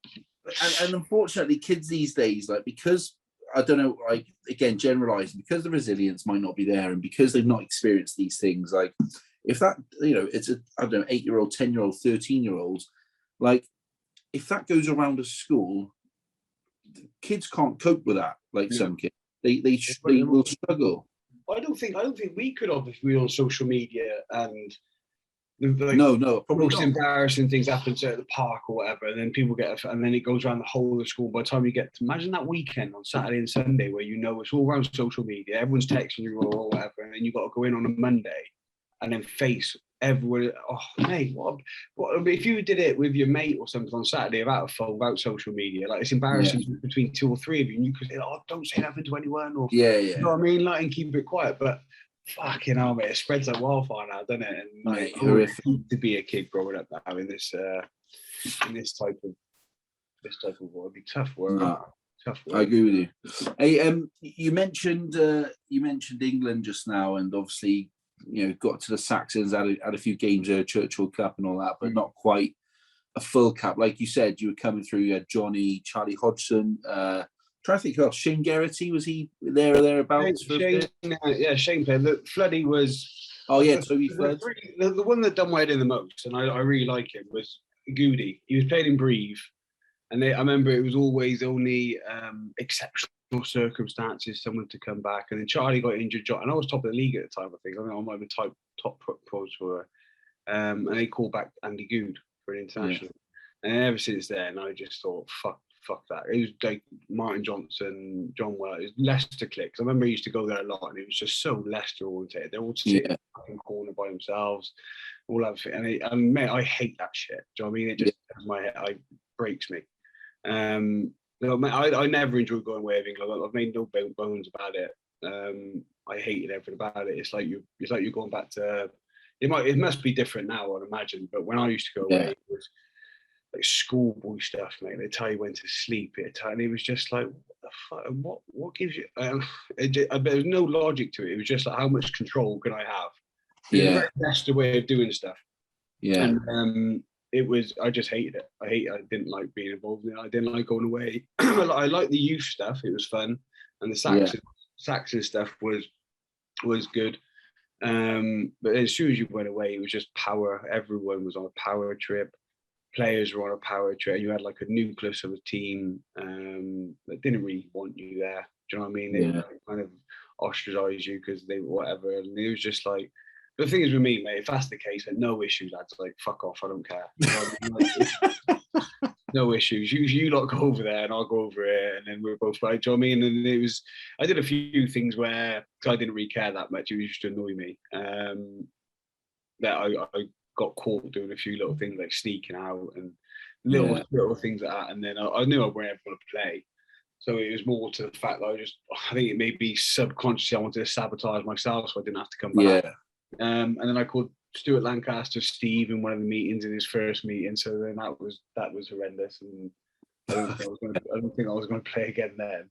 And unfortunately, kids these days, like, because I don't know, like, again, generalizing, because the resilience might not be there and because they've not experienced these things, like, if that, it's I don't know, 8-year-old, 10-year-old, 13-year-olds, like, if that goes around a school, kids can't cope with that, like some kids. They will struggle. I don't think we could have if we were on social media and like, no, probably most not. Embarrassing things happen at the park or whatever, and then people and then it goes around the whole of the school. By the time you get to, imagine that weekend on Saturday and Sunday where it's all around social media, everyone's texting you or whatever, and then you got to go in on a Monday and then face everyone. Oh, mate, what if you did it with your mate or something on Saturday without a phone, without social media? Like, it's embarrassing between 2 or 3 of you, and you could say, "Oh, don't say nothing to anyone," or you know what I mean, like, and keep it quiet. But fucking hell, mate, it spreads like wildfire now, doesn't it? And like, horrific to be a kid growing up now in this type of world. It'd be tough work. Tough work. I agree with you. Hey, you mentioned England just now, and obviously, got to the Saxons, had a few games there, Churchill Cup and all that, but not quite a full cap. Like you said, you were coming through. You had Johnny, Charlie Hodgson, trying to think who else. Shane Geraghty, was he there or thereabouts? Shane played. Floody was. Oh yeah, Toby Flood. The one that done my head in the most, and I really like him, was Goody. He was played in Brive, and I remember it was always only exceptional circumstances someone to come back, and then Charlie got injured, and I was top of the league at the time. I think I might have been top pros for, and they called back Andy Good for an international, and ever since then I just thought fuck that. It was like Martin Johnson, John Well, it was Leicester cliques. I remember I used to go there a lot, and it was just so Leicester oriented. They're all sitting in the corner by themselves, all that, and mate, I hate that shit. Do you know what I mean? It just my head, it breaks me. I never enjoyed going away with England. I've made no bones about it. I hated everything about it. It's like you're going back to. It must be different now, I'd imagine. But when I used to go away, it was like schoolboy stuff, mate. They tell you when to sleep. And it was just like, what gives you? There was no logic to it. It was just like, how much control can I have? It was a very Leicester way of doing stuff. Yeah. And it was. I just hated it. I didn't like being involved in it. I didn't like going away. I liked the youth stuff. It was fun, and the Saxon stuff was good. But as soon as you went away, it was just power. Everyone was on a power trip. Players were on a power trip. You had like a nucleus of a team that didn't really want you there. Do you know what I mean? They kind of ostracized you because they whatever. And it was just like, the thing is with me, mate, if that's the case, then no issues, lads. Like, fuck off, I don't care. You know what I mean? Like, no issues. You lot go over there and I'll go over here, and then we're both right. Do you know what I mean? And I did a few things where, because I didn't really care that much, it was just to annoy me. That I got caught doing a few little things like sneaking out and little things like that. And then I knew I wasn't ever going to play. So it was more to the fact that I think it may be subconsciously I wanted to sabotage myself so I didn't have to come back. Yeah. And then I called Stuart Lancaster Steve in one of the meetings, in his first meeting. So then that was horrendous, and I don't think I was going to play again then.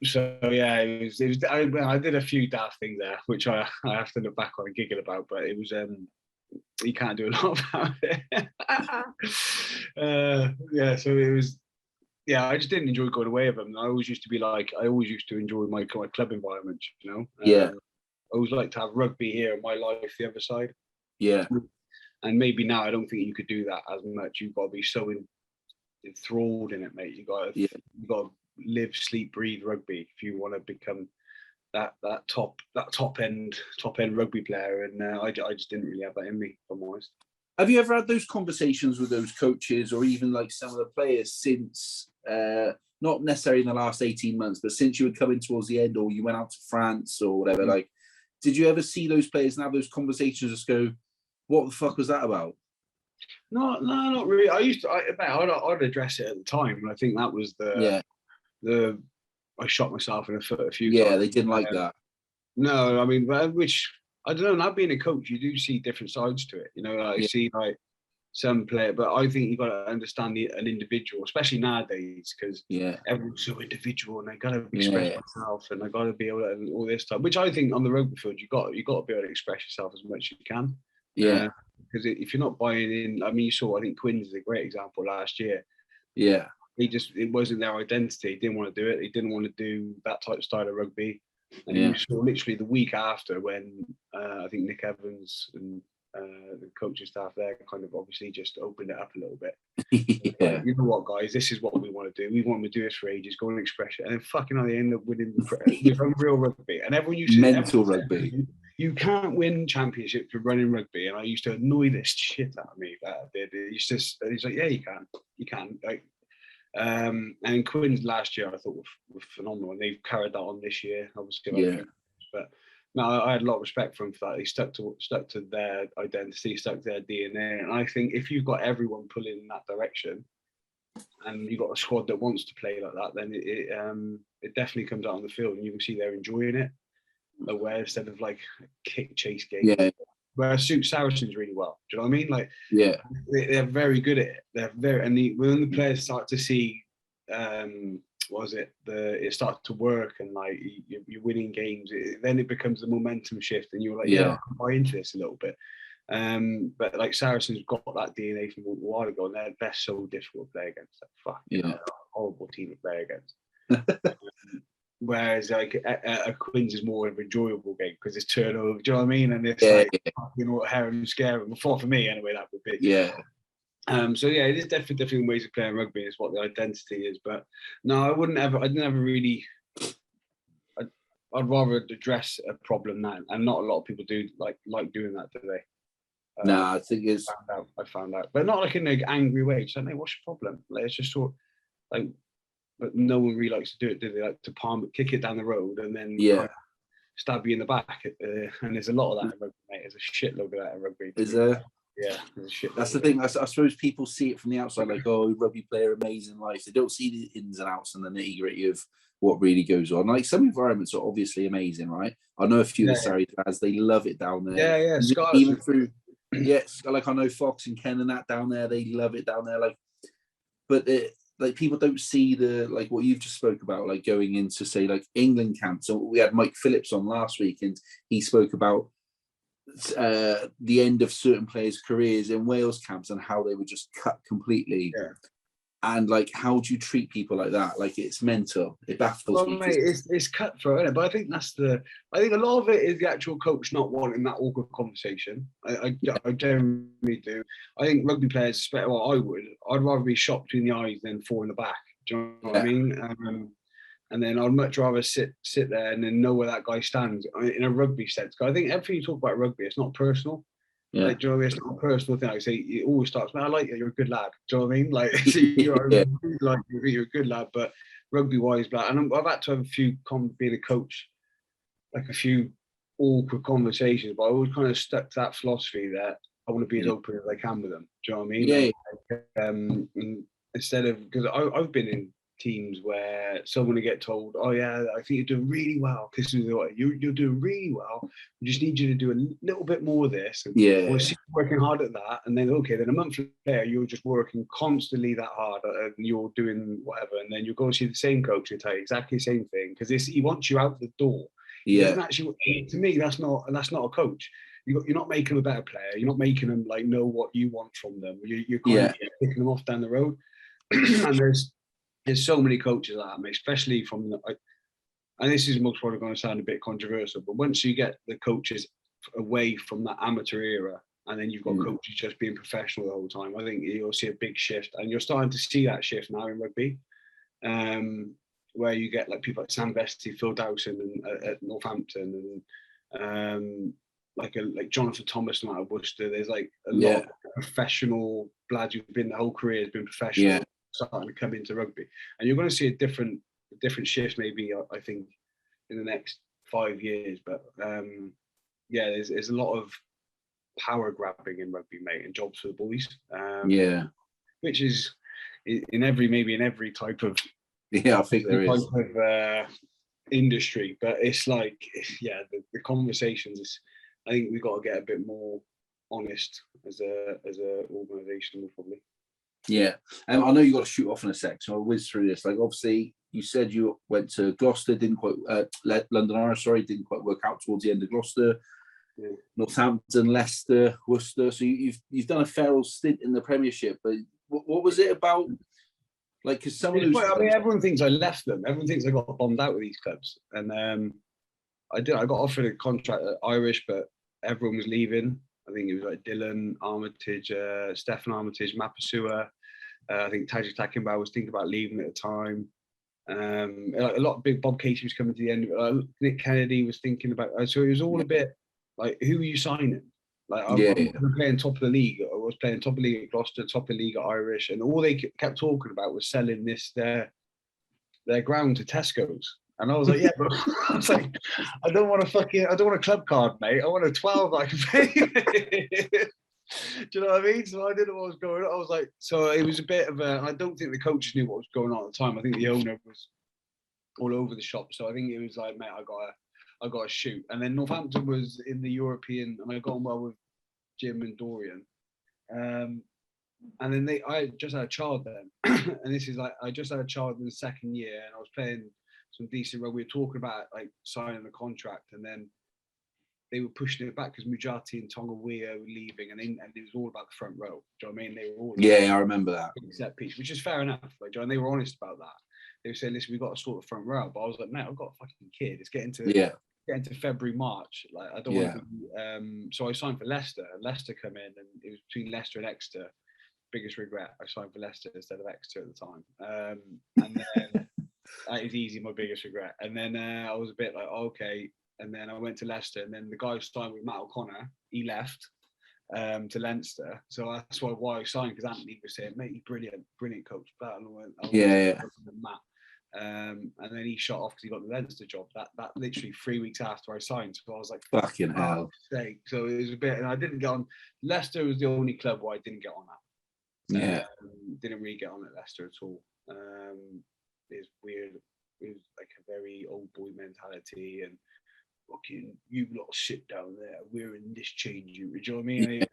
So yeah, it was. I did a few daft things there, which I have to look back on and giggle about. But it was you can't do a lot about it. So it was. Yeah, I just didn't enjoy going away with them. I always used to enjoy my club environment, you know. I always like to have rugby here and my life the other side. Yeah. And maybe now I don't think you could do that as much. You've got to be so enthralled in it, mate. You've got to live, sleep, breathe rugby if you want to become that top end rugby player. And I just didn't really have that in me, if I'm honest. Have you ever had those conversations with those coaches or even like some of the players since, not necessarily in the last 18 months, but since you were coming towards the end or you went out to France or whatever, like, did you ever see those players and have those conversations, just go, what the fuck was that about? No, not really. I'd address it at the time, and I think that was I shot myself in the foot a few times. Yeah, they didn't like that. No, I mean, which I don't know. Now being a coach, you do see different sides to it. You know, I see like some player, but I think you've got to understand an individual, especially nowadays, because everyone's so individual and they got to express themselves and they got to be able to and all this stuff. Which I think on the rugby field, you got to be able to express yourself as much as you can. Yeah. Because if you're not buying in, I mean, you saw. I think Quins is a great example last year. Yeah. It wasn't their identity. He didn't want to do it. He didn't want to do that type of style of rugby. And you saw literally the week after when I think Nick Evans and the coaching staff there kind of obviously just opened it up a little bit. Like, you know what, guys, this is what we want to do. We want to do this for ages. Go and express it. And then fucking hell, they end up winning with unreal rugby. And everyone used to mental rugby. You can't win championships with running rugby. And I used to annoy this shit out of me. He's like, yeah, you can. Like, and Quins last year I thought were phenomenal, and they've carried that on this year. Obviously, but no, I had a lot of respect for them for that. They stuck to their identity, stuck to their DNA, and I think if you've got everyone pulling in that direction, and you've got a squad that wants to play like that, then it definitely comes out on the field, and you can see they're enjoying it. Aware instead of like a kick chase game. Yeah. Where it suits Saracens really well. Do you know what I mean? Like, they're very good at it. They're very, when the players start to see, it starts to work and like you're winning games, then it becomes the momentum shift, and you're like, I can buy into this a little bit. But like Saracens got that DNA from a while ago, and they're so difficult to play against. Like, horrible team to play against. Whereas like a Quins is more of an enjoyable game because it's turnover. Do you know what I mean? And it's hair and scare. For me anyway, that would be. Yeah. So it is definitely different ways of playing rugby. Is what the identity is. But no, I'd never really. I'd rather address a problem now, and not a lot of people do like doing that today. I think it's. I found out, but not like in an angry way. Just like, hey, what's your problem? Like, it's just sort of, like. But no one really likes to do it, do they? Like to kick it down the road and then stab you in the back. And there's a lot of that in rugby, mate. There's a shitload of that in rugby. Is there? Yeah, there's a shitload. That's the thing. I suppose people see it from the outside, like, oh, rugby player, amazing life. They don't see the ins and outs and the nitty gritty of what really goes on. Like some environments are obviously amazing, right? I know a few of the Surrey lads, they love it down there. Yeah. Scarlets. Even through, like I know Fox and Ken and that down there, they love it down there. Like, but like people don't see the like what you've just spoke about, like going into say like England camps. So we had Mike Phillips on last week, and he spoke about the end of certain players' careers in Wales camps and how they were just cut completely. Yeah. And like, how do you treat people like that? Like, it's mental. It baffles me. Mate, it's cutthroat, isn't it? But I think I think a lot of it is the actual coach not wanting that awkward conversation. I generally do. I think rugby players, I'd rather be shot between the eyes than four in the back. Do you know what I mean? And then I'd much rather sit there and then know where that guy stands in a rugby sense. Because I think everything you talk about rugby, it's not personal. Yeah. Like, do you know what I mean? It's not a personal thing. I say it always starts, man, I like you, you're a good lad. Do you know what I mean? Like, you're a good lad, but rugby-wise, and I've had to have a few, being a coach, like a few awkward conversations, but I always kind of stuck to that philosophy that I want to be as open as I can with them. Do you know what I mean? Yeah. Like, instead of, because I've been in teams where someone will get told, oh yeah, I think you're doing really well, because you're doing really well, we just need you to do a little bit more of this, and we'll see you working hard at that, and then then a month later you're just working constantly that hard and you're doing whatever, and then you're going to see the same coach and tell you exactly the same thing, because he wants you out the door. Actually, to me, that's not a coach. You're not making them a better player. You're not making them like know what you want from them. You're kind of picking them off down the road. And there's so many coaches like that, especially from and this is most probably going to sound a bit controversial, but once you get the coaches away from that amateur era, and then you've got coaches just being professional the whole time, I think you'll see a big shift, and you're starting to see that shift now in rugby, where you get like people like Sam Vesty, Phil Dowson, and at Northampton, and like Jonathan Thomas out of Worcester. There's like a lot of professional lads who've been, the whole career has been professional, starting to come into rugby. And you're going to see a different shift maybe, I think, in the next 5 years. But there's a lot of power grabbing in rugby, mate, and jobs for the boys. Which is in every type of I think there is industry. But it's like, the conversations is, I think we've got to get a bit more honest as a organisation, probably. Yeah, I know you got to shoot off in a sec, so I'll whiz through this. Like, obviously, you said you went to Gloucester, didn't quite London Irish, didn't quite work out towards the end of Gloucester. Yeah. Northampton, Leicester, Worcester. So you've done a fair old stint in the Premiership. But what was it about? Like, because everyone thinks I left them. Everyone thinks I got bombed out with these clubs, and I did. I got offered a contract at Irish, but everyone was leaving. I think it was like Dylan Armitage, Stefan Armitage, Mapasua. I think Tajik Takimbau was thinking about leaving at the time. A lot of big Bob Casey was coming to the end of it. Nick Kennedy was thinking about. So it was all a bit like, who are you signing? Like, I was playing top of the league. I was playing top of the league at Gloucester, top of the league at Irish, and all they kept talking about was selling their ground to Tesco's. And I was like, but I was like, I don't want a club card, mate. I want a 12 I can pay. Do you know what I mean? So I didn't know what was going on. I was like, so it was a bit of I don't think the coaches knew what was going on at the time. I think the owner was all over the shop. So I think it was like, mate, I got to shoot. And then Northampton was in the European, and I got on well with Jim and Dorian. And then I just had a child then. And this is like, I just had a child in the second year, and I was playing some decent rugby. We were talking about like signing the contract, and then they were pushing it back because Mujati and Tonga Weir were leaving, and it was all about the front row. Do you know what I mean? They were all I remember that set piece, which is fair enough. Like, and they were honest about that. They were saying, "Listen, we've got to sort the front row." But I was like, "Mate, I've got a fucking kid. It's getting to February, March. Like, I don't want to be." So I signed for Leicester. Leicester come in, and it was between Leicester and Exeter. Biggest regret, I signed for Leicester instead of Exeter at the time. And then that is easy, my biggest regret. And then I was a bit like, okay. And then I went to Leicester, and then the guy who signed with Matt O'Connor, he left to Leinster. So that's why I signed, because Anthony was saying, mate, he's brilliant coach. Matt. And then he shot off because he got the Leinster job. That literally 3 weeks after I signed. So I was like, fucking hell. So it was a bit, and I didn't get on. Leicester was the only club where I didn't get on at. Didn't really get on at Leicester at all. It's weird. It was like a very old boy mentality, and fucking, you lot sit down there, we're in this change room. Do you know what I mean? It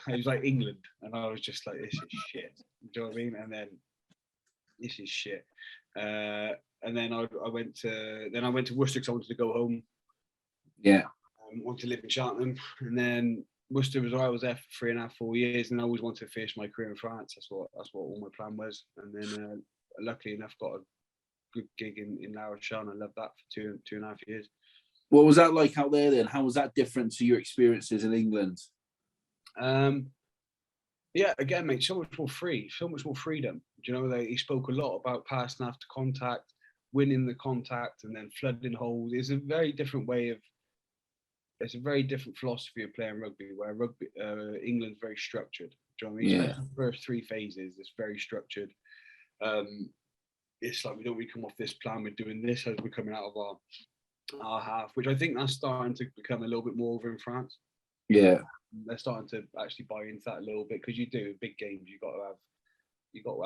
was like England, and I was just like, this is shit. Do you know what I mean? And then this is shit. And then I went to Worcester because I wanted to go home. Wanted to live in Cheltenham, and then Worcester was I was there for 3.5, 4 years, and I always wanted to finish my career in France. That's what all my plan was. And then luckily enough, got a good gig in La Rochelle, and I loved that for 2.5 years. What was that like out there then? How was that different to your experiences in England? Again, mate, so much more free, so much more freedom. Do you know, he spoke a lot about passing after contact, winning the contact, and then flooding holes. It's a very different philosophy of playing rugby, where England's very structured. Do you know what I mean? Especially the first 3 phases, it's very structured. It's like, we don't really come off this plan, we're doing this as we're coming out of our half, which I think that's starting to become a little bit more over in France. They're starting to actually buy into that a little bit, because you do big games, you got to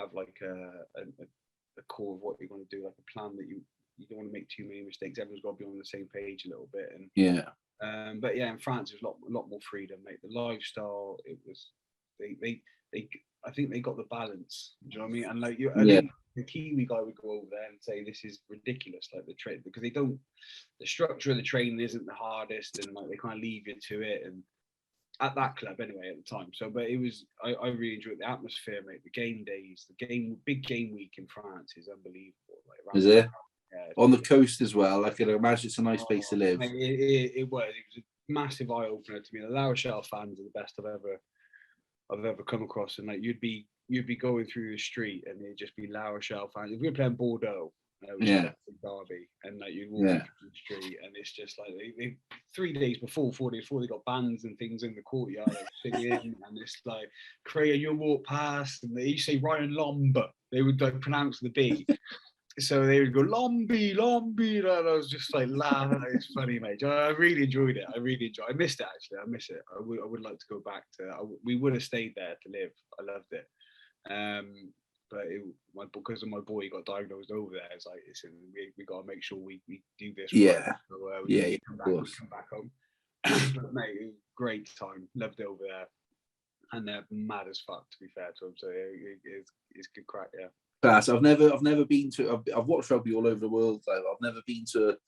have like a core of what you're going to do, like a plan that you don't want to make too many mistakes. Everyone's got to be on the same page a little bit. And but in France there's a lot more freedom, mate. The lifestyle, it was they I think they got the balance. Do you know what I mean? And like think the Kiwi guy would go over there and say, this is ridiculous, like the trade, because the structure of the training isn't the hardest, and like they kind of leave you to it. And at that club anyway at the time. So, but it was, I really enjoyed the atmosphere, mate. The game days, big game week in France is unbelievable. Like, is it? On the coast as well. I can imagine it's a nice place to live. Mate, it was a massive eye opener to me. The La Rochelle fans are the best I've ever come across, and like you'd be going through the street and it'd just be La Rochelle fans. If we were playing Bordeaux which is like Derby, and like you walk through the street, and it's just like 4 days before they got bands and things in the courtyard like, singing, and it's like Cray, you'll walk past, and they used to say Ryan Lomba, they would like pronounce the B. So they would go Lombi, Lombi, and I was just like laughing. It's funny, mate. I really enjoyed it. I missed it actually. I miss it. I would like to go back to. We would have stayed there to live. I loved it. But because of my boy got diagnosed over there, it's like we got to make sure we do this. Yeah. Right. So, we come back home. But mate, it was a great time. Loved it over there, and they're mad as fuck. To be fair to them, so it's good crack. Yeah. Class. I've never been to. I've watched rugby all over the world. Though I've never been to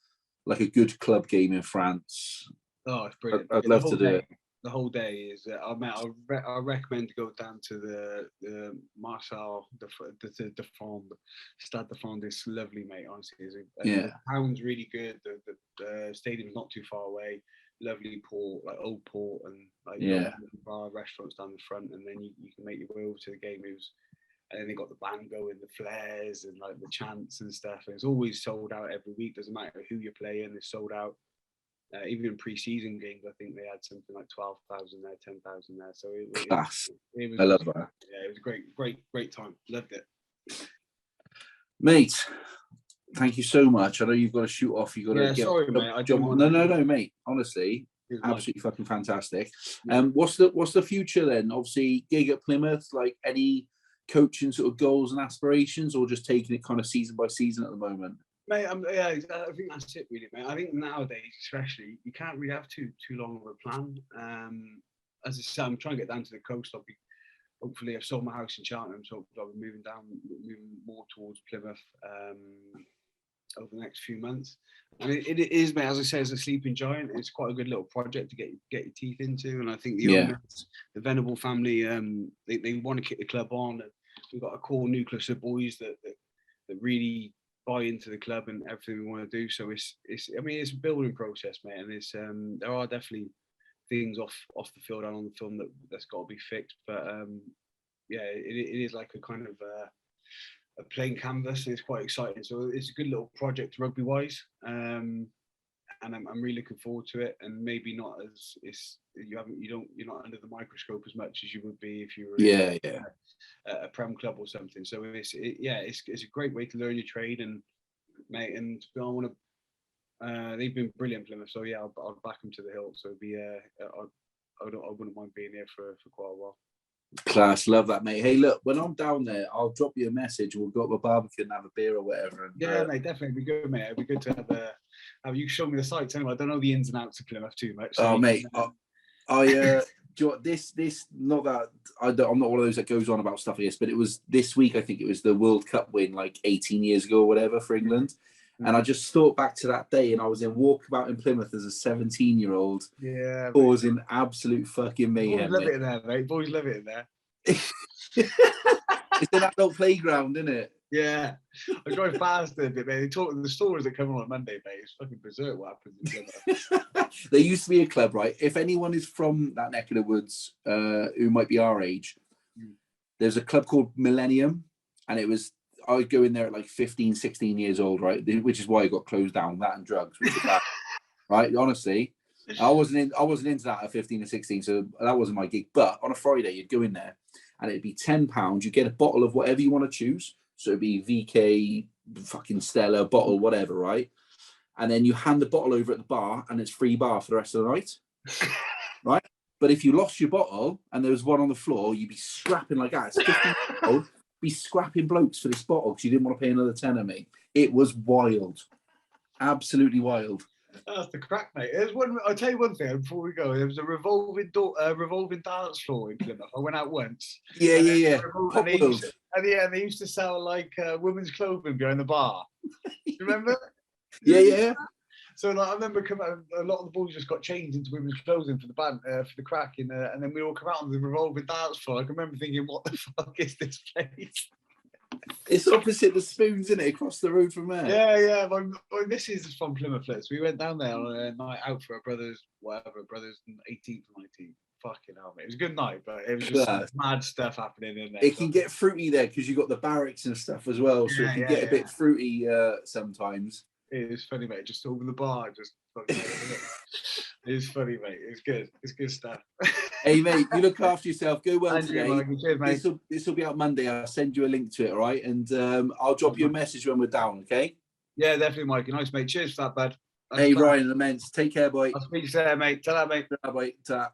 like a good club game in France. Oh, it's brilliant! I'd love to do it. The whole day is. I recommend to go down to the Marseille, the Fond, Stade de France. It's lovely, mate. Honestly, the town's really good. The stadium's not too far away. Lovely port, like old port, and like bar restaurants down the front, and then you can make your way over to the game. And then they got the band going, the flares and like the chants and stuff. And it's always sold out every week. Doesn't matter who you're playing, it's sold out. Even in pre-season games, I think they had something like 12,000 there, 10,000 there. So it was. I love that. Yeah, it was a great time. Loved it, mate. Thank you so much. I know you've got to shoot off. You got to get. Sorry, mate. No, mate. Honestly, absolutely fucking fantastic. What's the future then? Obviously, gig at Plymouth. Like any coaching sort of goals and aspirations, or just taking it kind of season by season at the moment? Mate, I think that's it really, mate. I think nowadays, especially, you can't really have too long of a plan. As I said, I'm trying to get down to the coast. Hopefully, I've sold my house in Cheltenham, so I'll be moving more towards Plymouth over the next few months. And it is, mate, as I say, as a sleeping giant, it's quite a good little project to get your teeth into. And I think the owners, the Venable family, they want to kick the club on. And we've got a core nucleus of boys that really buy into the club and everything we want to do. So it's a building process, mate. And there are definitely things off the field and on the film that's got to be fixed. But it is like a kind of a plain canvas, and it's quite exciting. So it's a good little project rugby wise, and I'm really looking forward to it. And maybe not as you're not under the microscope as much as you would be if you were a Prem club or something. So it's a great way to learn your trade, and mate, and I want to. They've been brilliant, Plymouth. So yeah, I'll back them to the hilt. So it'd be I wouldn't mind being here for quite a while. Class, love that, mate. Hey, look, when I'm down there, I'll drop you a message. We'll go up a barbecue and have a beer or whatever. And, mate, definitely. It'd be good, mate. It'd be good to have you show me the sites anyway. I don't know the ins and outs of Plymouth too much. So mate, do you know, this not that I'm not one of those that goes on about stuff like this, but it was this week. I think it was the World Cup win, like 18 years ago or whatever for England. Mm-hmm. And I just thought back to that day, and I was in walkabout in Plymouth as a 17-year-old, causing absolute fucking mayhem. Boys love it in there, mate. Boys love it in there. It's an adult playground, isn't it? Yeah, I drive past it a bit, mate. They talk the stories that come on Monday, mate. It's fucking berserk what happens in Plymouth. There used to be a club, right? If anyone is from that neck of the woods, who might be our age, there's a club called Millennium, and I would go in there at like 15, 16 years old, right? Which is why it got closed down. That and drugs, which is bad, right? Honestly, I wasn't into that at 15 or 16, so that wasn't my gig. But on a Friday, you'd go in there, and it'd be £10. You get a bottle of whatever you want to choose. So it'd be VK, fucking Stella, bottle, whatever, right? And then you hand the bottle over at the bar, and it's free bar for the rest of the night, right? But if you lost your bottle and there was one on the floor, you'd be scrapping like that. It's 15-year-old, be scrapping blokes for this bottle because you didn't want to pay another tenner, mate. It was wild, absolutely wild. That's the crack, mate. I'll tell you one thing before we go. There was a revolving dance floor in Plymouth. I went out once. Yeah. And they used to sell like women's clothing behind the bar. You remember? Yeah. So like, I remember a lot of the boys just got changed into women's clothing for the band, for the crack, and then we all come out on the revolving dance floor. I can remember thinking, "What the fuck is this place?" It's opposite the Spoons, isn't it? Across the road from there. Yeah. My missus is from Plymouth. So we went down there on a night out for our brother's 18th or 19th. fucking hell, mate. It was a good night, but it was just mad stuff happening in there. It can get fruity there because you've got the barracks and stuff as well, so it can get a bit fruity sometimes. It was funny, mate. Just over the bar, just fucking. It was funny, mate. It's good. It's good stuff. Hey, mate, you look after yourself. Go well today. Cheers, mate. This will be out Monday. I'll send you a link to it, all right? And I'll drop you a message when we're down, okay? Yeah, definitely, Mikey. Nice, mate. Cheers for that, bud. Hey, Ryan, immense. Take care, boy. I'll speak to you later, mate. Ta-ra, mate. Ta-ra, boy. Ta-ra.